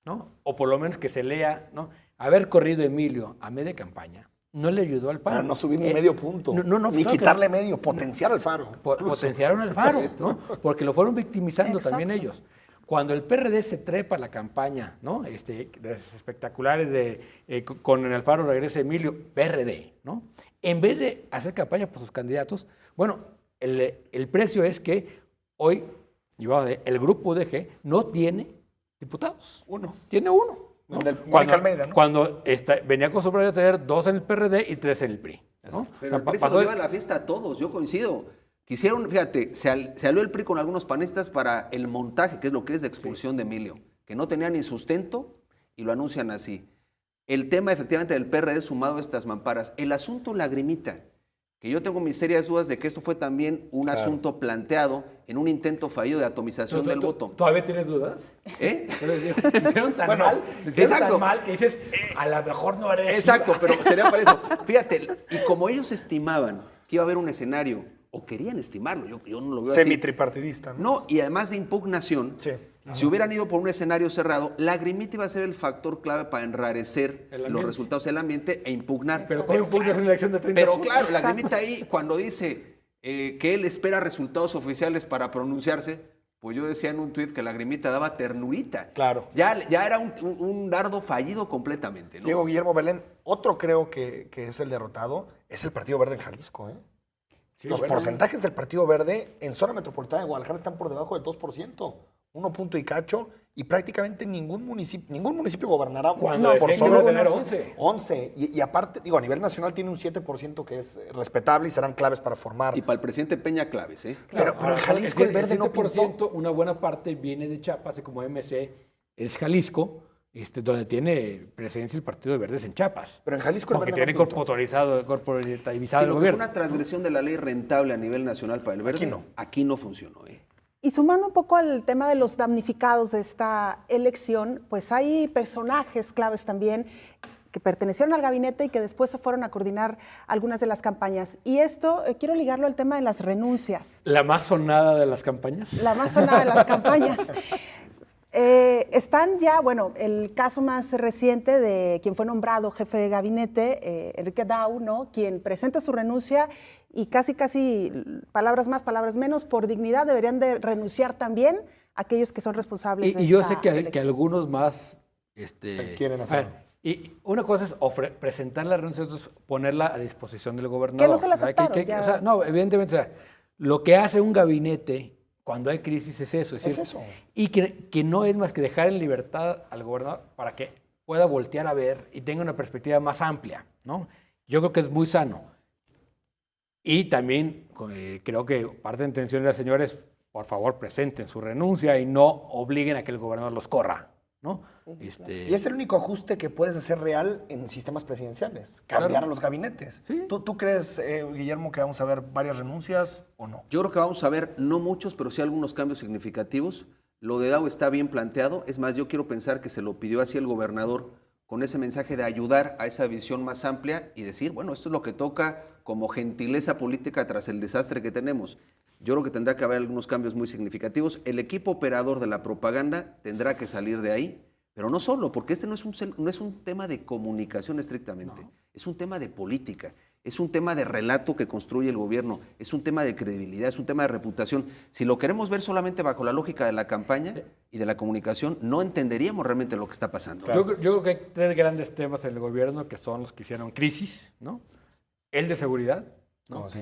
Speaker 3: ¿no? O por lo menos que se lea, ¿no? Haber corrido Emilio a media campaña no le ayudó al PAN.
Speaker 2: Para no subir ni medio punto,
Speaker 3: no,
Speaker 2: ni
Speaker 3: claro que
Speaker 2: quitarle medio, potenciar al Faro.
Speaker 3: Potenciaron al Faro, ¿no? Porque lo fueron victimizando
Speaker 1: Exacto.
Speaker 3: también ellos. Cuando el PRD se trepa a la campaña, ¿no? Las espectaculares de con el Faro regresa Emilio, PRD, ¿no? En vez de hacer campaña por sus candidatos, bueno, el precio es que hoy el grupo UDG no tiene diputados.
Speaker 2: Uno.
Speaker 3: Tiene uno. ¿no?
Speaker 2: El del Mónica Almeida, ¿no?
Speaker 3: Cuando venía acostumbrado a tener 2 en el PRD y 3 en el PRI. ¿no?
Speaker 4: Pero
Speaker 3: O sea,
Speaker 4: el PRI se nos lleva la fiesta a todos, yo coincido. Quisieron, fíjate, se alió el PRI con algunos panistas para el montaje, que es lo que es de expulsión de Emilio, que no tenía ni sustento y lo anuncian así. El tema efectivamente del PRD sumado a estas mamparas. El asunto Lagrimita, que yo tengo mis serias dudas de que esto fue también un asunto planteado en un intento fallido de atomización del voto.
Speaker 3: ¿Todavía tienes dudas?
Speaker 4: ¿Eh?
Speaker 3: Hicieron tan
Speaker 2: Bueno,
Speaker 3: mal, hicieron
Speaker 4: exacto.
Speaker 3: tan mal que dices, a lo mejor no eres.
Speaker 4: Exacto, pero sería para eso. Fíjate, y como ellos estimaban que iba a haber un escenario, o querían estimarlo, yo no lo veo así.
Speaker 2: Semitripartidista, ¿no?
Speaker 4: No, y además de impugnación,
Speaker 2: Sí.
Speaker 4: si hubieran ido por un escenario cerrado, Lagrimita iba a ser el factor clave para enrarecer
Speaker 3: El
Speaker 4: los
Speaker 3: ambiente.
Speaker 4: resultados del ambiente e impugnar.
Speaker 3: Pero ¿cómo impugnas una elección de 30
Speaker 4: Pero
Speaker 3: puntos?
Speaker 4: claro, Lagrimita ahí, cuando dice que él espera resultados oficiales para pronunciarse, pues yo decía en un tuit que Lagrimita daba ternurita.
Speaker 2: Claro.
Speaker 4: Ya era un dardo fallido completamente, ¿no?
Speaker 2: Diego Guillermo Belén, otro creo que es el derrotado, es el Partido Verde en Jalisco, ¿eh?
Speaker 3: Sí,
Speaker 2: Los
Speaker 3: bueno.
Speaker 2: porcentajes del Partido Verde en zona metropolitana de Guadalajara están por debajo del 2%, 1 punto y cacho, y prácticamente ningún municipio gobernará
Speaker 3: Cuando
Speaker 2: por
Speaker 3: decían que
Speaker 2: sobre
Speaker 3: iba a tener
Speaker 2: 11. Y aparte, digo, a nivel nacional tiene un 7% que es respetable y serán claves para formar.
Speaker 4: Y para el presidente Peña claves, ¿eh?
Speaker 2: Pero en
Speaker 3: ahora,
Speaker 2: Jalisco el Verde no
Speaker 3: 7%, una buena parte viene de Chiapas, así como MC es Jalisco, donde tiene presencia el Partido de Verdes en Chiapas.
Speaker 2: Pero en Jalisco el
Speaker 3: porque
Speaker 2: Verde
Speaker 3: tiene
Speaker 2: no pintó.
Speaker 3: corporativizado
Speaker 4: Sí,
Speaker 3: el
Speaker 4: lo que fue
Speaker 3: gobierno.
Speaker 4: una transgresión de la ley rentable a nivel nacional para el verde,
Speaker 2: Aquí no.
Speaker 4: Aquí no funcionó, ¿eh?
Speaker 1: Y sumando un poco al tema de los damnificados de esta elección, pues hay personajes claves también que pertenecieron al gabinete y que después se fueron a coordinar algunas de las campañas. Y esto quiero ligarlo al tema de las renuncias.
Speaker 3: La más sonada de las campañas.
Speaker 1: La más sonada de las campañas. Están ya, bueno, el caso más reciente de quien fue nombrado jefe de gabinete, Enrique Dau, ¿no? Quien presenta su renuncia y casi, palabras más, palabras menos, por dignidad deberían de renunciar también aquellos que son responsables de
Speaker 3: Y yo
Speaker 1: esta
Speaker 3: sé que
Speaker 1: elección.
Speaker 3: algunos más
Speaker 2: Quieren hacerlo.
Speaker 3: Y una cosa es presentar la renuncia, otra es ponerla a disposición del gobernador.
Speaker 1: Que no se la
Speaker 3: O sea,
Speaker 1: aceptaron, ya.
Speaker 3: o sea, no, evidentemente, o sea, lo que hace un gabinete cuando hay crisis es eso.
Speaker 2: Es eso.
Speaker 3: Y que no es más que dejar en libertad al gobernador para que pueda voltear a ver y tenga una perspectiva más amplia, ¿no? Yo creo que es muy sano. Y también creo que parte de la intención de la señora es, por favor, presenten su renuncia y no obliguen a que el gobernador los corra, ¿no?
Speaker 2: Y es el único ajuste que puedes hacer real en sistemas presidenciales, cambiar a los gabinetes.
Speaker 3: Sí.
Speaker 2: ¿Tú crees, Guillermo, que vamos a ver varias renuncias o no?
Speaker 4: Yo creo que vamos a ver, no muchos, pero sí algunos cambios significativos. Lo de Dao está bien planteado. Es más, yo quiero pensar que se lo pidió así el gobernador con ese mensaje de ayudar a esa visión más amplia y decir, bueno, esto es lo que toca como gentileza política tras el desastre que tenemos. Yo creo que tendrá que haber algunos cambios muy significativos. El equipo operador de la propaganda tendrá que salir de ahí, pero no solo, porque este no es un tema de comunicación estrictamente, es un tema de política, es un tema de relato que construye el gobierno, es un tema de credibilidad, es un tema de reputación. Si lo queremos ver solamente bajo la lógica de la campaña y de la comunicación, no entenderíamos realmente lo que está pasando.
Speaker 3: Yo creo que hay 3 grandes temas en el gobierno que son los que hicieron crisis, ¿no? El de seguridad, ¿no?
Speaker 2: Sí.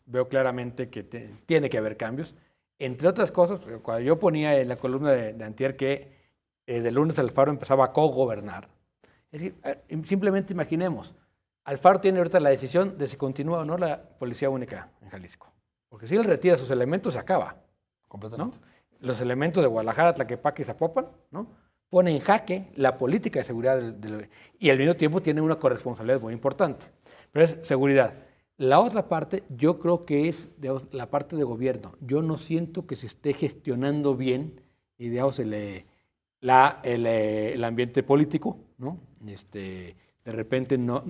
Speaker 3: Veo claramente que tiene que haber cambios. Entre otras cosas, cuando yo ponía en la columna de antier que de lunes Alfaro empezaba a cogobernar, es decir, simplemente imaginemos, Alfaro tiene ahorita la decisión de si continúa o no la Policía Única en Jalisco. Porque si él retira sus elementos, se acaba.
Speaker 2: Completamente.
Speaker 3: ¿No? Los elementos de Guadalajara, Tlaquepaque y Zapopan, ¿no? Pone en jaque la política de seguridad y al mismo tiempo tiene una corresponsabilidad muy importante. Pero es seguridad. La otra parte, yo creo que es la parte de gobierno. Yo no siento que se esté gestionando bien, y digamos, el ambiente político, ¿no? De repente no,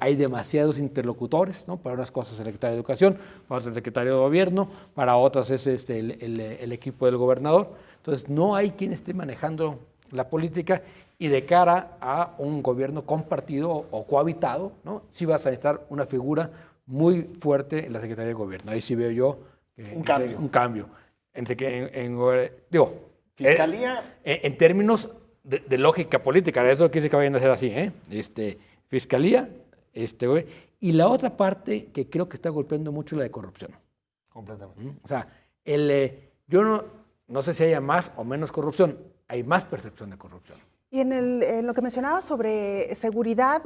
Speaker 3: hay demasiados interlocutores, ¿no? Para unas cosas el secretario de Educación, para otras el secretario de Gobierno, para otras es el equipo del gobernador. Entonces, no hay quien esté manejando la política y de cara a un gobierno compartido o cohabitado, ¿no? Sí vas a necesitar una figura muy fuerte en la Secretaría de Gobierno. Ahí sí veo yo
Speaker 2: Un cambio.
Speaker 3: Fiscalía. En términos de lógica política, eso quiere decir que vayan a ser así, ¿eh? Fiscalía, y la otra parte que creo que está golpeando mucho es la de corrupción.
Speaker 2: Completamente.
Speaker 3: O sea, yo no sé si haya más o menos corrupción, hay más percepción de corrupción.
Speaker 1: Y en lo que mencionaba sobre seguridad,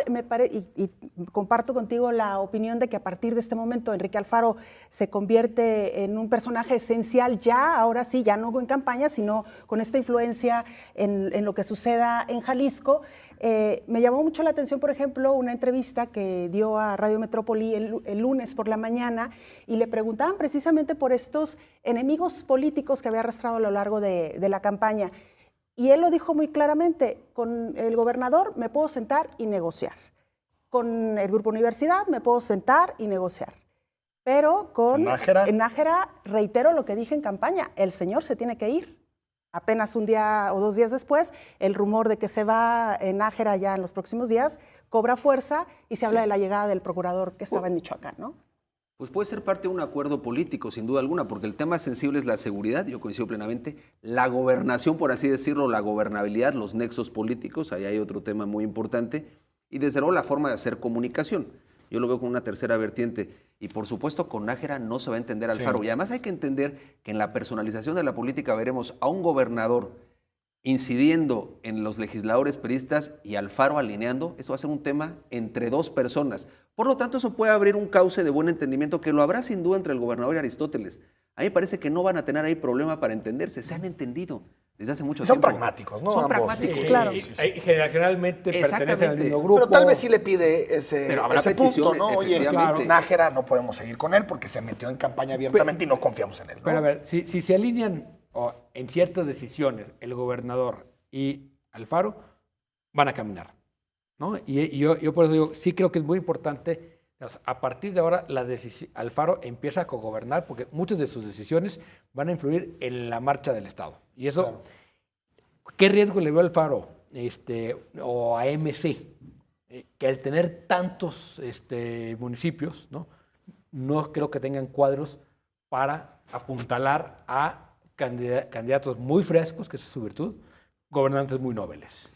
Speaker 1: y comparto contigo la opinión de que a partir de este momento Enrique Alfaro se convierte en un personaje esencial ya, ahora sí, ya no en campaña, sino con esta influencia en lo que suceda en Jalisco. Me llamó mucho la atención, por ejemplo, una entrevista que dio a Radio Metrópoli el lunes por la mañana y le preguntaban precisamente por estos enemigos políticos que había arrastrado a lo largo de la campaña. Y él lo dijo muy claramente, con el gobernador me puedo sentar y negociar, con el Grupo Universidad me puedo sentar y negociar, pero con Nájera reitero lo que dije en campaña, el señor se tiene que ir. Apenas un día o 2 días después, el rumor de que se va en Nájera ya en los próximos días cobra fuerza y se habla de la llegada del procurador que estaba en Michoacán, ¿no?
Speaker 4: Pues puede ser parte de un acuerdo político, sin duda alguna, porque el tema sensible es la seguridad, yo coincido plenamente, la gobernación, por así decirlo, la gobernabilidad, los nexos políticos, ahí hay otro tema muy importante, y desde luego la forma de hacer comunicación. Yo lo veo con una tercera vertiente, y por supuesto con Nájera no se va a entender Alfaro, sí. Y además hay que entender que en la personalización de la política veremos a un gobernador incidiendo en los legisladores priistas y Alfaro alineando, eso va a ser un tema entre 2 personas. Por lo tanto, eso puede abrir un cauce de buen entendimiento que lo habrá sin duda entre el gobernador y Aristóteles. A mí me parece que no van a tener ahí problema para entenderse, se han entendido desde hace mucho tiempo.
Speaker 2: Son pragmáticos, ¿no?
Speaker 4: Son
Speaker 2: ambos.
Speaker 4: pragmáticos.
Speaker 1: Sí, claro.
Speaker 3: Generacionalmente pertenecen al mismo grupo.
Speaker 2: Pero tal vez sí le pide ese punto, ¿no? Oye,
Speaker 4: efectivamente.
Speaker 2: Nájera no podemos seguir con él porque se metió en campaña abiertamente y no confiamos en él, ¿no?
Speaker 3: Pero a ver, si se alinean en ciertas decisiones el gobernador y Alfaro, van a caminar, ¿no? Y yo por eso digo, sí creo que es muy importante, a partir de ahora Alfaro empieza a cogobernar porque muchas de sus decisiones van a influir en la marcha del Estado. Y eso, claro. ¿Qué riesgo le veo a Alfaro o a MC? Que al tener tantos municipios, no creo que tengan cuadros para apuntalar a candidatos muy frescos, que esa es su virtud, gobernantes muy nobles.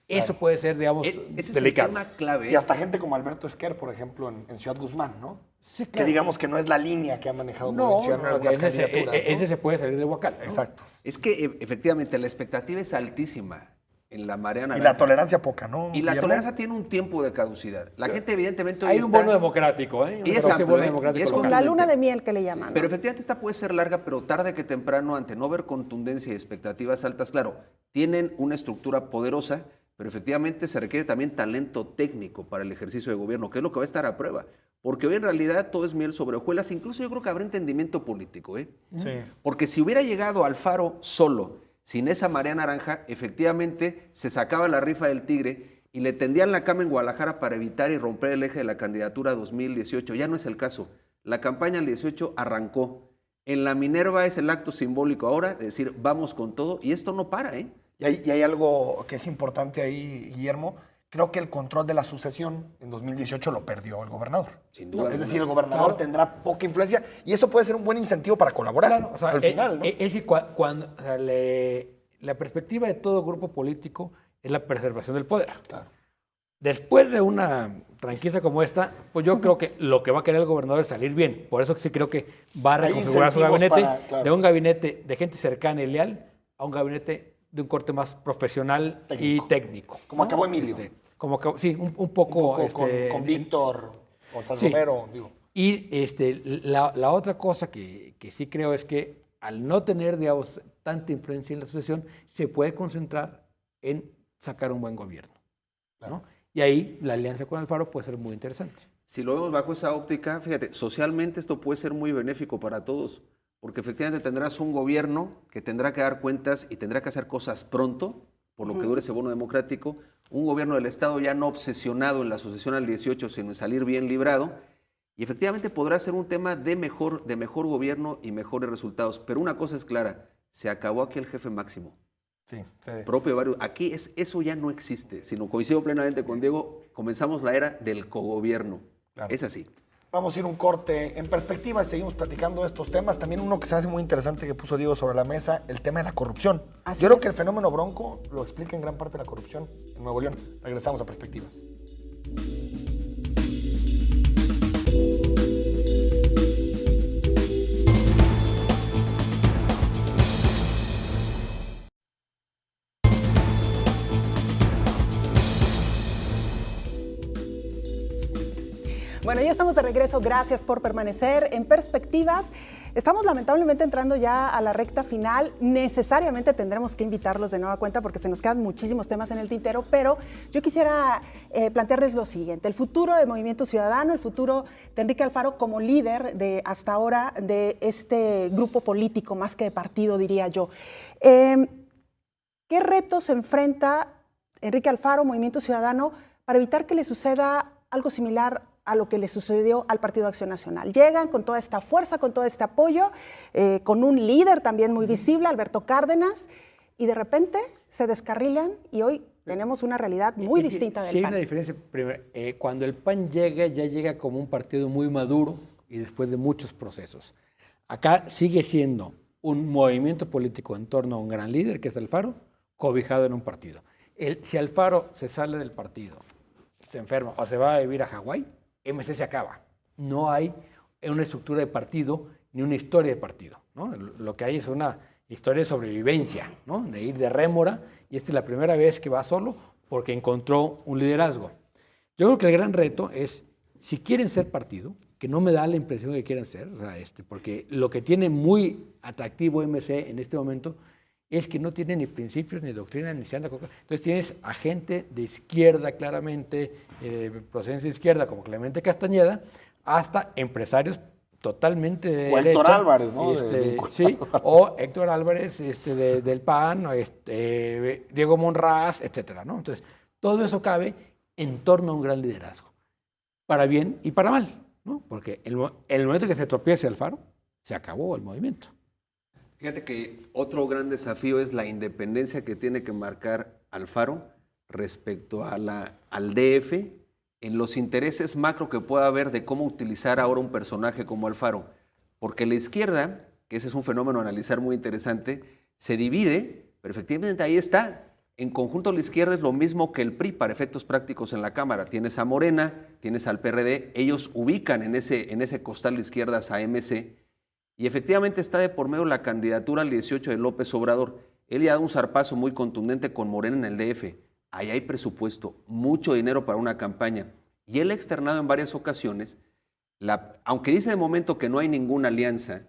Speaker 3: Eso puede ser, digamos,
Speaker 4: Ese
Speaker 3: delicado.
Speaker 4: es el tema clave.
Speaker 2: Y hasta gente como Alberto Esquer, por ejemplo, en Ciudad Guzmán, ¿no?
Speaker 3: Sí,
Speaker 2: Que
Speaker 3: claro.
Speaker 2: digamos que no es la línea que ha manejado
Speaker 3: No,
Speaker 2: Movimiento Ciudadano en
Speaker 3: porque
Speaker 2: algunas
Speaker 3: ese,
Speaker 2: candidaturas, ¿no?
Speaker 3: ese se puede salir del huacal, ¿no?
Speaker 2: Exacto.
Speaker 4: Es que efectivamente la expectativa es altísima en la marea
Speaker 2: Y
Speaker 4: naranja.
Speaker 2: la tolerancia poca, ¿no?
Speaker 4: Y la
Speaker 2: Guillermo?
Speaker 4: tolerancia tiene un tiempo de caducidad. La gente evidentemente hoy
Speaker 3: Hay un
Speaker 4: está-
Speaker 3: bono democrático, ¿eh?
Speaker 4: Y es
Speaker 3: Un
Speaker 4: amplio,
Speaker 3: bono
Speaker 4: ¿eh?
Speaker 3: democrático
Speaker 4: Y es
Speaker 3: local.
Speaker 1: La
Speaker 4: Totalmente.
Speaker 1: luna de miel que le llaman. ¿no?
Speaker 4: Pero efectivamente esta puede ser larga, pero tarde que temprano, ante no ver contundencia y expectativas altas, claro, tienen una estructura poderosa, pero efectivamente se requiere también talento técnico para el ejercicio de gobierno, que es lo que va a estar a prueba. Porque hoy en realidad todo es miel sobre hojuelas, incluso yo creo que habrá entendimiento político, ¿eh?
Speaker 2: Sí.
Speaker 4: Porque si hubiera llegado Alfaro solo, sin esa marea naranja, efectivamente se sacaba la rifa del tigre y le tendían la cama en Guadalajara para evitar y romper el eje de la candidatura 2018. Ya no es el caso. La campaña del 18 arrancó. En la Minerva es el acto simbólico ahora de decir vamos con todo y esto no para, ¿eh?
Speaker 2: Y hay algo que es importante ahí, Guillermo. Creo que el control de la sucesión en 2018 lo perdió el gobernador.
Speaker 4: Sin duda
Speaker 2: Es
Speaker 4: alguna.
Speaker 2: decir, el gobernador
Speaker 3: Claro.
Speaker 2: tendrá poca influencia y eso puede ser un buen incentivo para colaborar
Speaker 3: Claro, o sea,
Speaker 2: al final, ¿no?
Speaker 3: es que cuando, o sea, la perspectiva de todo grupo político es la preservación del poder.
Speaker 2: Claro.
Speaker 3: Después de una franquicia como esta, pues yo creo que lo que va a querer el gobernador es salir bien. Por eso sí creo que va a
Speaker 2: Hay
Speaker 3: reconfigurar su
Speaker 2: incentivos
Speaker 3: gabinete
Speaker 2: para- claro.
Speaker 3: de un gabinete de gente cercana y leal a un gabinete de un corte más profesional
Speaker 2: Técnico.
Speaker 3: y técnico.
Speaker 2: Como acabó Emilio.
Speaker 3: Como que, sí, un
Speaker 2: Un
Speaker 3: poco...
Speaker 2: poco con Víctor, González
Speaker 3: Sí.
Speaker 2: Romero, digo.
Speaker 3: Y la otra cosa que sí creo es que al no tener, digamos, tanta influencia en la sucesión, se puede concentrar en sacar un buen gobierno, ¿no? Y ahí la alianza con Alfaro puede ser muy interesante.
Speaker 4: Si lo vemos bajo esa óptica, fíjate, socialmente esto puede ser muy benéfico para todos, porque efectivamente tendrás un gobierno que tendrá que dar cuentas y tendrá que hacer cosas pronto, por lo que dure ese bono democrático, un gobierno del Estado ya no obsesionado en la sucesión al 18, sino en salir bien librado, y efectivamente podrá ser un tema de mejor gobierno y mejores resultados. Pero una cosa es clara, se acabó aquí el jefe máximo.
Speaker 2: Sí, sí.
Speaker 4: Propio de varios. Aquí eso ya no existe, sino coincido plenamente con Diego, comenzamos la era del cogobierno.
Speaker 2: Claro.
Speaker 4: Es así.
Speaker 2: Vamos a ir un corte en perspectiva y seguimos platicando de estos temas. También uno que se hace muy interesante que puso Diego sobre la mesa, el tema de la corrupción.
Speaker 1: Así
Speaker 2: Yo creo
Speaker 1: es.
Speaker 2: que el fenómeno Bronco lo explica en gran parte la corrupción en Nuevo León. Regresamos a perspectivas.
Speaker 1: Bueno, ya estamos de regreso. Gracias por permanecer en Perspectivas. Estamos lamentablemente entrando ya a la recta final. Necesariamente tendremos que invitarlos de nueva cuenta porque se nos quedan muchísimos temas en el tintero, pero yo quisiera plantearles lo siguiente. El futuro de Movimiento Ciudadano, el futuro de Enrique Alfaro como líder de hasta ahora de este grupo político, más que de partido, diría yo. ¿Qué retos enfrenta Enrique Alfaro, Movimiento Ciudadano, para evitar que le suceda algo similar a lo que le sucedió al Partido Acción Nacional? Llegan con toda esta fuerza, con todo este apoyo, con un líder también muy visible, Alberto Cárdenas, y de repente se descarrilan y hoy tenemos una realidad muy distinta del
Speaker 3: Sí, hay
Speaker 1: PAN.
Speaker 3: una diferencia. Primero, cuando el PAN llega, ya llega como un partido muy maduro y después de muchos procesos. Acá sigue siendo un movimiento político en torno a un gran líder, que es Alfaro, cobijado en un partido. Si Alfaro se sale del partido, se enferma o se va a vivir a Hawái, MC se acaba. No hay una estructura de partido ni una historia de partido, ¿no? Lo que hay es una historia de sobrevivencia, ¿no? De ir de rémora, y esta es la primera vez que va solo porque encontró un liderazgo. Yo creo que el gran reto es, si quieren ser partido, que no me da la impresión que quieran ser, o sea, porque lo que tiene muy atractivo MC en este momento es que no tiene ni principios, ni doctrina, ni se anda con... Entonces tienes a gente de izquierda claramente, procedencia de izquierda como Clemente Castañeda, hasta empresarios totalmente de
Speaker 2: O Héctor
Speaker 3: derecha,
Speaker 2: Álvarez, ¿no?
Speaker 3: Sí, o Héctor Álvarez del PAN, o Diego Monraz, etcétera, ¿no? Entonces, todo eso cabe en torno a un gran liderazgo, para bien y para mal, ¿no? Porque el momento que se tropiece Alfaro, se acabó el movimiento.
Speaker 4: Fíjate que otro gran desafío es la independencia que tiene que marcar Alfaro respecto a al DF en los intereses macro que pueda haber de cómo utilizar ahora un personaje como Alfaro. Porque la izquierda, que ese es un fenómeno a analizar muy interesante, se divide, pero efectivamente ahí está en conjunto la izquierda es lo mismo que el PRI para efectos prácticos en la Cámara. Tienes a Morena, tienes al PRD, ellos ubican en ese costal de izquierdas a MC, y efectivamente está de por medio la candidatura al 18 de López Obrador. Él ya da un zarpazo muy contundente con Morena en el DF. Ahí hay presupuesto, mucho dinero para una campaña. Y él ha externado en varias ocasiones, aunque dice de momento que no hay ninguna alianza,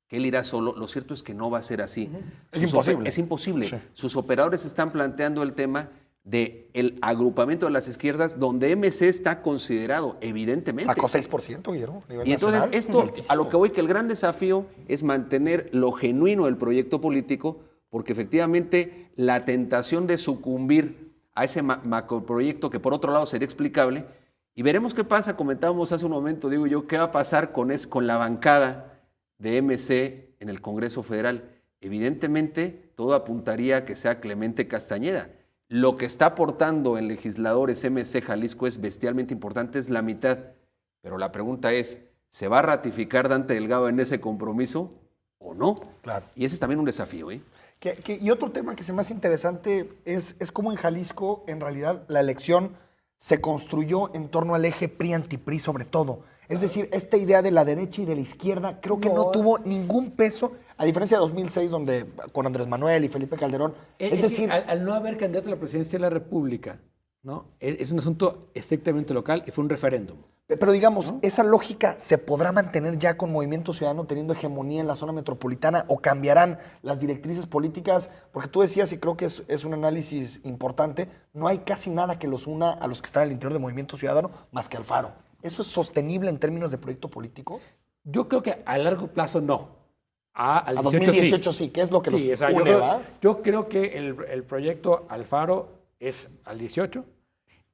Speaker 4: que él irá solo, lo cierto es que no va a ser así.
Speaker 2: Es imposible.
Speaker 4: Es imposible.
Speaker 2: Sí.
Speaker 4: Sus operadores están planteando el tema del agrupamiento de las izquierdas, donde MC está considerado, evidentemente.
Speaker 2: Sacó 6%, Guillermo. A nivel
Speaker 4: Y entonces
Speaker 2: nacional.
Speaker 4: esto,
Speaker 2: Altísimo.
Speaker 4: a lo que voy, que el gran desafío es mantener lo genuino del proyecto político, porque efectivamente la tentación de sucumbir a ese macroproyecto, que por otro lado sería explicable, y veremos qué pasa, comentábamos hace un momento, digo yo, qué va a pasar con la bancada de MC en el Congreso Federal. Evidentemente, todo apuntaría a que sea Clemente Castañeda. Lo que está aportando en legisladores MC Jalisco es bestialmente importante, es la mitad. Pero la pregunta es, ¿se va a ratificar Dante Delgado en ese compromiso o no?
Speaker 2: Claro.
Speaker 4: Y ese es también un desafío, ¿eh?
Speaker 2: Y otro tema que se me hace interesante es cómo en Jalisco, en realidad, la elección se construyó en torno al eje PRI-ANTI-PRI sobre todo. Es decir, esta idea de la derecha y de la izquierda creo que no tuvo ningún peso, a diferencia de 2006, donde con Andrés Manuel y Felipe Calderón. Es decir,
Speaker 3: al no haber candidato a la presidencia de la República, ¿no? Es un asunto estrictamente local y fue un referéndum.
Speaker 2: pero digamos, ¿esa lógica se podrá mantener ya con Movimiento Ciudadano teniendo hegemonía en la zona metropolitana o cambiarán las directrices políticas? Porque tú decías, y creo que es un análisis importante, no hay casi nada que los una a los que están al interior de Movimiento Ciudadano más que Alfaro. ¿Eso es sostenible en términos de proyecto político?
Speaker 3: Yo creo que a largo plazo no. Al
Speaker 2: A
Speaker 3: 18
Speaker 2: 2018 sí, ¿qué es lo que
Speaker 3: Sí,
Speaker 2: los
Speaker 3: o sea,
Speaker 2: une, va?
Speaker 3: yo creo que el proyecto Alfaro es al 18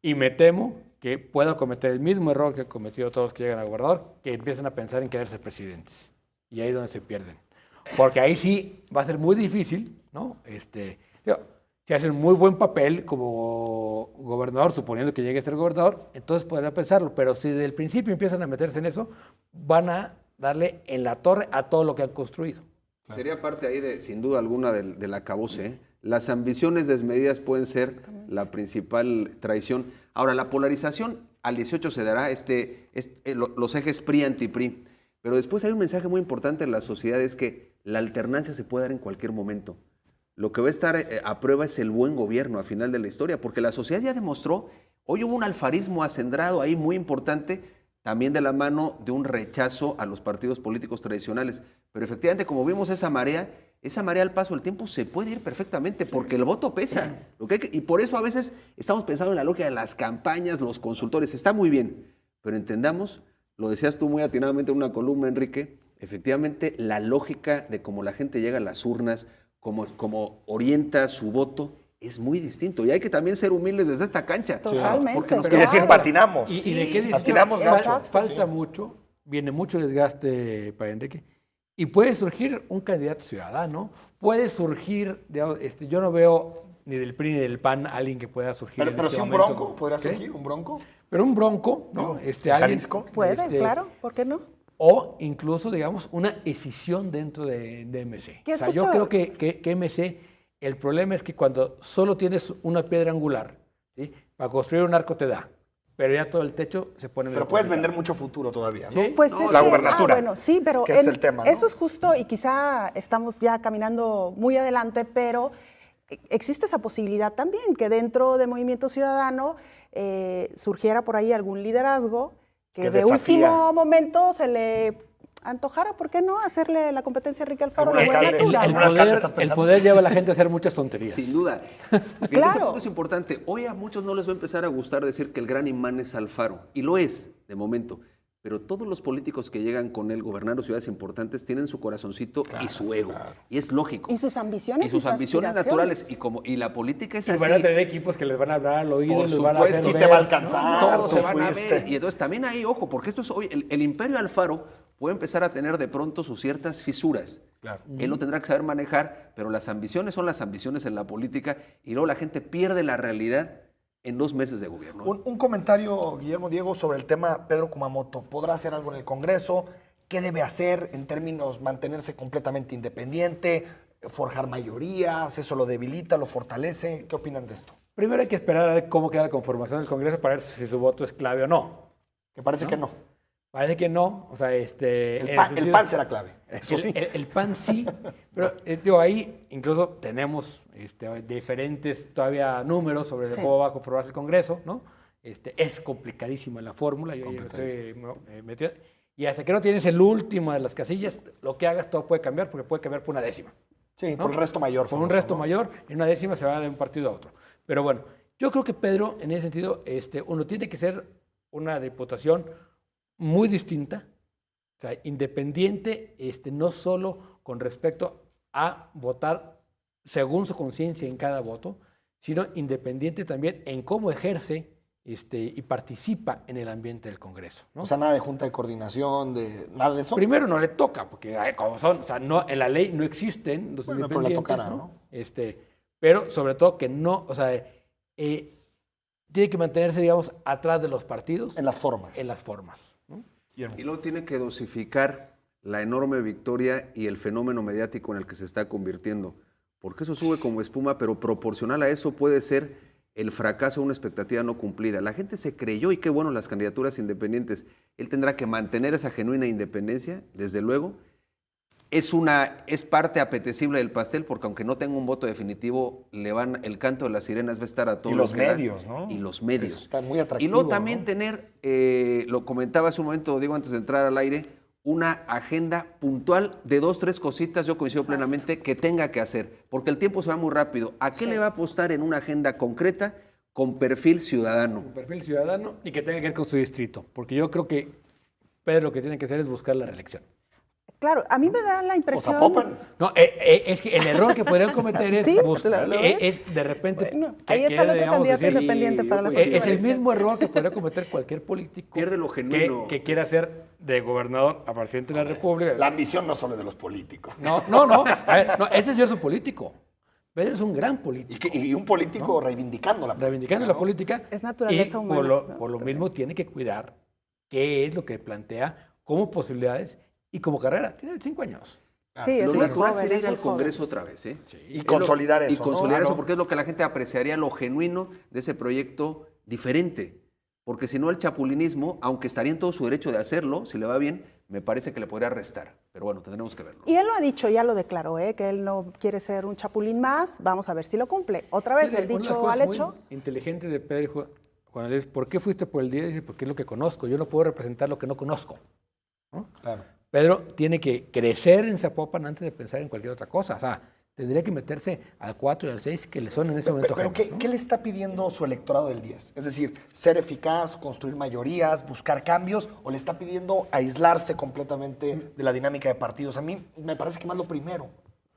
Speaker 3: y me temo que pueda cometer el mismo error que han cometido todos los que llegan a gobernador, que empiezan a pensar en querer ser presidentes. Y ahí es donde se pierden. Porque ahí sí va a ser muy difícil, ¿no? Si hacen muy buen papel como gobernador, suponiendo que llegue a ser gobernador, entonces podrán pensarlo. Pero si desde el principio empiezan a meterse en eso, van a darle en la torre a todo lo que han construido.
Speaker 4: Sería parte ahí, sin duda alguna, del acabose, ¿eh? Las ambiciones desmedidas pueden ser la principal traición. Ahora, la polarización al 18 se dará los ejes PRI-ANTI-PRI. Pero después hay un mensaje muy importante en la sociedad, es que la alternancia se puede dar en cualquier momento. Lo que va a estar a prueba es el buen gobierno a final de la historia, porque la sociedad ya demostró, hoy hubo un alfarismo acendrado ahí muy importante, también de la mano de un rechazo a los partidos políticos tradicionales. Pero efectivamente, como vimos esa marea al paso del tiempo se puede ir perfectamente, porque el voto pesa. Y por eso a veces estamos pensando en la lógica de las campañas, los consultores, está muy bien, pero entendamos, lo decías tú muy atinadamente en una columna, Enrique, efectivamente la lógica de cómo la gente llega a las urnas, cómo orienta su voto, es muy distinto. Y hay que también ser humildes desde esta cancha.
Speaker 1: Totalmente.
Speaker 4: Porque nos
Speaker 2: Y decir, patinamos.
Speaker 3: ¿Y de qué
Speaker 2: patinamos mucho.
Speaker 3: Falta mucho, viene mucho desgaste para Enrique. Y puede surgir un candidato ciudadano, puede surgir, yo no veo ni del PRI ni del PAN alguien que pueda surgir.
Speaker 2: Pero si un
Speaker 3: momento.
Speaker 2: bronco, ¿podría
Speaker 3: ¿Qué?
Speaker 2: surgir un bronco?
Speaker 3: Pero un bronco, ¿no?
Speaker 2: Jalisco.
Speaker 1: Puede, claro, ¿por qué no?
Speaker 3: O incluso, digamos, una escisión dentro de MC.
Speaker 1: ¿Qué es
Speaker 3: Yo
Speaker 1: justo?
Speaker 3: creo que MC, el problema es que cuando solo tienes una piedra angular, ¿sí? Para construir un arco te da, pero ya todo el techo se pone...
Speaker 2: Pero puedes vender mucho futuro todavía, ¿no?
Speaker 3: Sí.
Speaker 1: Pues
Speaker 2: No,
Speaker 1: es
Speaker 2: la
Speaker 1: que-
Speaker 2: gubernatura,
Speaker 1: bueno, sí, pero
Speaker 2: que es el tema, ¿no?
Speaker 1: eso es justo y quizá estamos ya caminando muy adelante, pero existe esa posibilidad también, que dentro de Movimiento Ciudadano surgiera por ahí algún liderazgo que
Speaker 2: Que
Speaker 1: de
Speaker 2: desafía.
Speaker 1: último momento se le antojara, ¿por qué no? Hacerle la competencia a Enrique Alfaro
Speaker 2: Algún
Speaker 1: de buena
Speaker 2: alcalde,
Speaker 1: altura,
Speaker 3: El
Speaker 1: ¿no?
Speaker 2: algún alcalde
Speaker 3: poder,
Speaker 2: estás
Speaker 3: el
Speaker 2: pensando.
Speaker 3: poder lleva a la gente a hacer muchas tonterías.
Speaker 4: Sin duda. Fíjate,
Speaker 1: Claro.
Speaker 4: ese punto es importante. Hoy a muchos no les va a empezar a gustar decir que el gran imán es Alfaro. Y lo es, de momento. Pero todos los políticos que llegan con él gobernando ciudades importantes tienen su corazoncito y su ego. Y es lógico.
Speaker 1: Y sus ambiciones.
Speaker 4: Y sus ambiciones naturales. Y la política es
Speaker 3: Y
Speaker 4: así.
Speaker 3: van a tener equipos que les van a hablar al oído,
Speaker 4: Por
Speaker 3: les van a hacer
Speaker 4: supuesto.
Speaker 2: Sí
Speaker 3: ver,
Speaker 2: te va a
Speaker 3: ¿no?
Speaker 2: alcanzar.
Speaker 4: Todos
Speaker 2: tú
Speaker 4: se van a
Speaker 2: fuiste.
Speaker 4: ver. Y entonces también ahí, ojo, porque esto es hoy, el imperio Alfaro puede empezar a tener de pronto sus ciertas fisuras.
Speaker 2: Claro.
Speaker 4: Él lo tendrá que saber manejar, pero las ambiciones son las ambiciones en la política y luego la gente pierde la realidad en 2 meses de gobierno.
Speaker 2: Un comentario, Guillermo Diego, sobre el tema Pedro Kumamoto. ¿Podrá hacer algo en el Congreso? ¿Qué debe hacer en términos mantenerse completamente independiente? forjar mayorías? ¿Eso lo debilita, lo fortalece? ¿Qué opinan de esto?
Speaker 3: Primero hay que esperar a ver cómo queda la conformación del Congreso para ver si su voto es clave o no.
Speaker 2: Que parece que no.
Speaker 3: Parece que no. O sea,
Speaker 2: El PAN será clave, eso sí.
Speaker 3: El PAN sí, pero digo, ahí incluso tenemos diferentes todavía números sobre cómo va a conformarse el Congreso, ¿no? Es complicadísima la fórmula, yo ya estoy metido. Y hasta que no tienes el último de las casillas, lo que hagas todo puede cambiar, porque puede cambiar por una décima.
Speaker 2: Sí,
Speaker 3: ¿no?
Speaker 2: por el resto mayor.
Speaker 3: Por un resto mayor, en una décima se va de un partido a otro. Pero bueno, yo creo que Pedro, en ese sentido, uno tiene que ser una diputación muy distinta, o sea, independiente, no solo con respecto a votar según su conciencia en cada voto, sino independiente también en cómo ejerce y participa en el ambiente del Congreso, ¿no?
Speaker 2: O sea, nada de junta de coordinación, nada de eso.
Speaker 3: Primero no le toca, porque como son, o sea, no, en la ley no existen los
Speaker 2: Bueno,
Speaker 3: independientes,
Speaker 2: pero le tocará,
Speaker 3: ¿no? Pero sobre todo que no, o sea, tiene que mantenerse, digamos, atrás de los partidos.
Speaker 2: En las formas.
Speaker 3: En las formas, ¿no?
Speaker 4: Y luego tiene que dosificar la enorme victoria y el fenómeno mediático en el que se está convirtiendo. Porque eso sube como espuma, pero proporcional a eso puede ser el fracaso de una expectativa no cumplida. La gente se creyó, y qué bueno, las candidaturas independientes. Él tendrá que mantener esa genuina independencia, desde luego. Es parte apetecible del pastel, porque aunque no tenga un voto definitivo, el canto de las sirenas va a estar a todos
Speaker 2: los medios, ¿no?
Speaker 4: Y los medios.
Speaker 2: Está muy atractivo.
Speaker 4: Y luego también
Speaker 2: ¿no?
Speaker 4: tener, lo comentaba hace un momento, digo, antes de entrar al aire, una agenda puntual de 2, 3 cositas, yo coincido plenamente, que tenga que hacer, porque el tiempo se va muy rápido. ¿A qué le va a apostar en una agenda concreta con perfil ciudadano?
Speaker 3: Con perfil ciudadano y que tenga que ver con su distrito, porque yo creo que Pedro lo que tiene que hacer es buscar la reelección.
Speaker 1: Claro, a mí me da la impresión...
Speaker 3: No, es que el error que podrían cometer es,
Speaker 1: ¿Sí?
Speaker 3: es de repente...
Speaker 1: Bueno, ahí está el otro candidato independiente para la próxima
Speaker 3: Es el
Speaker 1: elección.
Speaker 3: mismo error que podría cometer cualquier político
Speaker 4: Pierde lo genuino.
Speaker 3: que quiera ser de gobernador a presidente de la República.
Speaker 2: La ambición no solo es de los políticos.
Speaker 3: No. A ver, no, ese es su político. Pedro es un gran político.
Speaker 2: Y un político reivindicando la política.
Speaker 3: Reivindicando la política.
Speaker 1: Es naturaleza
Speaker 3: y
Speaker 1: humana.
Speaker 3: Por lo mismo tiene que cuidar qué es lo que plantea como posibilidades y como carrera. Tiene 25 años.
Speaker 1: Sí, es
Speaker 4: Lo
Speaker 1: muy
Speaker 4: natural
Speaker 1: joven,
Speaker 4: sería
Speaker 1: es
Speaker 4: ir
Speaker 1: muy
Speaker 4: al
Speaker 1: joven.
Speaker 4: Congreso otra vez, ¿eh?
Speaker 2: Y consolidar eso.
Speaker 4: Y consolidar
Speaker 2: ¿no?
Speaker 4: eso, porque es lo que la gente apreciaría, lo genuino de ese proyecto diferente. Porque si no, el chapulinismo, aunque estaría en todo su derecho de hacerlo, si le va bien, me parece que le podría restar. Pero bueno, tendremos que verlo.
Speaker 1: Y él lo ha dicho, ya lo declaró, que él no quiere ser un chapulín más. Vamos a ver si lo cumple. Otra vez, el dicho al hecho.
Speaker 3: Inteligente de Pedro, cuando le dices, ¿por qué fuiste por el día? Dice, porque es lo que conozco. Yo no puedo representar lo que no conozco, ¿no?
Speaker 2: Claro.
Speaker 3: Pedro tiene que crecer en Zapopan antes de pensar en cualquier otra cosa. O sea, tendría que meterse al 4 y al 6 que le son en ese momento
Speaker 2: Pero
Speaker 3: ajenos, ¿no?
Speaker 2: ¿qué le está pidiendo su electorado del 10? Es decir, ser eficaz, construir mayorías, buscar cambios, o le está pidiendo aislarse completamente de la dinámica de partidos. A mí me parece que más lo primero,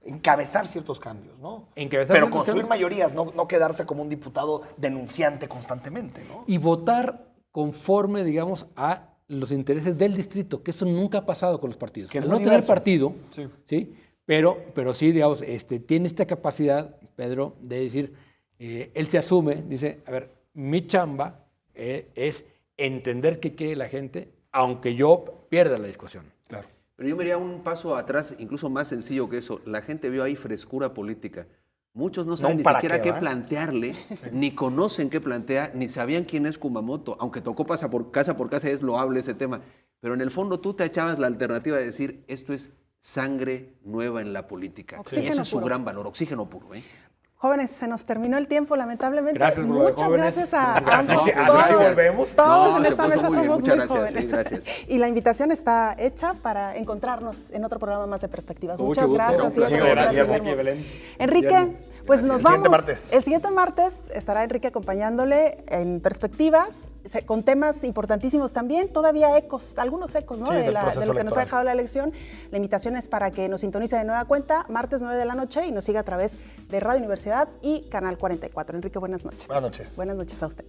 Speaker 2: encabezar ciertos cambios, ¿no?
Speaker 3: Encabezar
Speaker 2: Pero
Speaker 3: ciertos
Speaker 2: construir
Speaker 3: cambios.
Speaker 2: mayorías, no quedarse como un diputado denunciante constantemente, ¿no?
Speaker 3: Y votar conforme, digamos, a los intereses del distrito, que eso nunca ha pasado con los partidos.
Speaker 2: Que es
Speaker 3: Al
Speaker 2: muy
Speaker 3: no tener
Speaker 2: diverso.
Speaker 3: partido,
Speaker 2: Sí.
Speaker 3: ¿sí? Pero sí, digamos, tiene esta capacidad, Pedro, de decir, él se asume, dice, a ver, mi chamba es entender qué quiere la gente, aunque yo pierda la discusión.
Speaker 2: Claro.
Speaker 4: Pero yo me iría un paso atrás, incluso más sencillo que eso. La gente vio ahí frescura política. Muchos no saben ni
Speaker 2: para
Speaker 4: siquiera
Speaker 2: qué,
Speaker 4: qué
Speaker 2: ¿verdad?
Speaker 4: plantearle, ni conocen qué plantea, ni sabían quién es Kumamoto, aunque tocó casa por casa, es loable ese tema. Pero en el fondo tú te echabas la alternativa de decir, esto es sangre nueva en la política.
Speaker 1: Oxígeno
Speaker 4: Y eso es su
Speaker 1: puro.
Speaker 4: gran valor, oxígeno puro, ¿eh?
Speaker 1: Jóvenes, se nos terminó el tiempo, lamentablemente.
Speaker 3: Gracias por lo de
Speaker 1: Muchas
Speaker 3: jóvenes.
Speaker 1: gracias a
Speaker 3: Gracias.
Speaker 1: ambos.
Speaker 3: Sí,
Speaker 1: Todos-
Speaker 3: así volvemos.
Speaker 1: Todos
Speaker 4: No,
Speaker 1: en
Speaker 4: se
Speaker 1: esta
Speaker 4: puso
Speaker 1: mesa
Speaker 4: muy bien.
Speaker 1: somos
Speaker 4: Muchas
Speaker 1: muy
Speaker 4: gracias,
Speaker 1: jóvenes.
Speaker 4: sí, gracias.
Speaker 1: Y la invitación está hecha para encontrarnos en otro programa más de Perspectivas.
Speaker 3: Con
Speaker 1: Muchas
Speaker 3: mucho gusto.
Speaker 1: gracias.
Speaker 4: Un placer.
Speaker 1: Diego,
Speaker 3: Gracias,
Speaker 1: Guillermo.
Speaker 3: Ricky, Belén.
Speaker 1: Enrique,
Speaker 3: Guillermo.
Speaker 1: pues nos
Speaker 2: El siguiente
Speaker 1: vamos.
Speaker 2: martes.
Speaker 1: El siguiente martes estará Enrique acompañándole en Perspectivas, con temas importantísimos también. Todavía ecos, algunos ecos, ¿no?
Speaker 2: Sí,
Speaker 1: de
Speaker 2: del
Speaker 1: lo
Speaker 2: proceso
Speaker 1: que nos ha
Speaker 2: electoral.
Speaker 1: dejado la elección. La invitación es para que nos sintonice de nueva cuenta, martes 9 de la noche, y nos siga a través de Radio Universidad y Canal 44. Enrique, buenas noches.
Speaker 2: Buenas noches.
Speaker 1: Buenas noches a usted.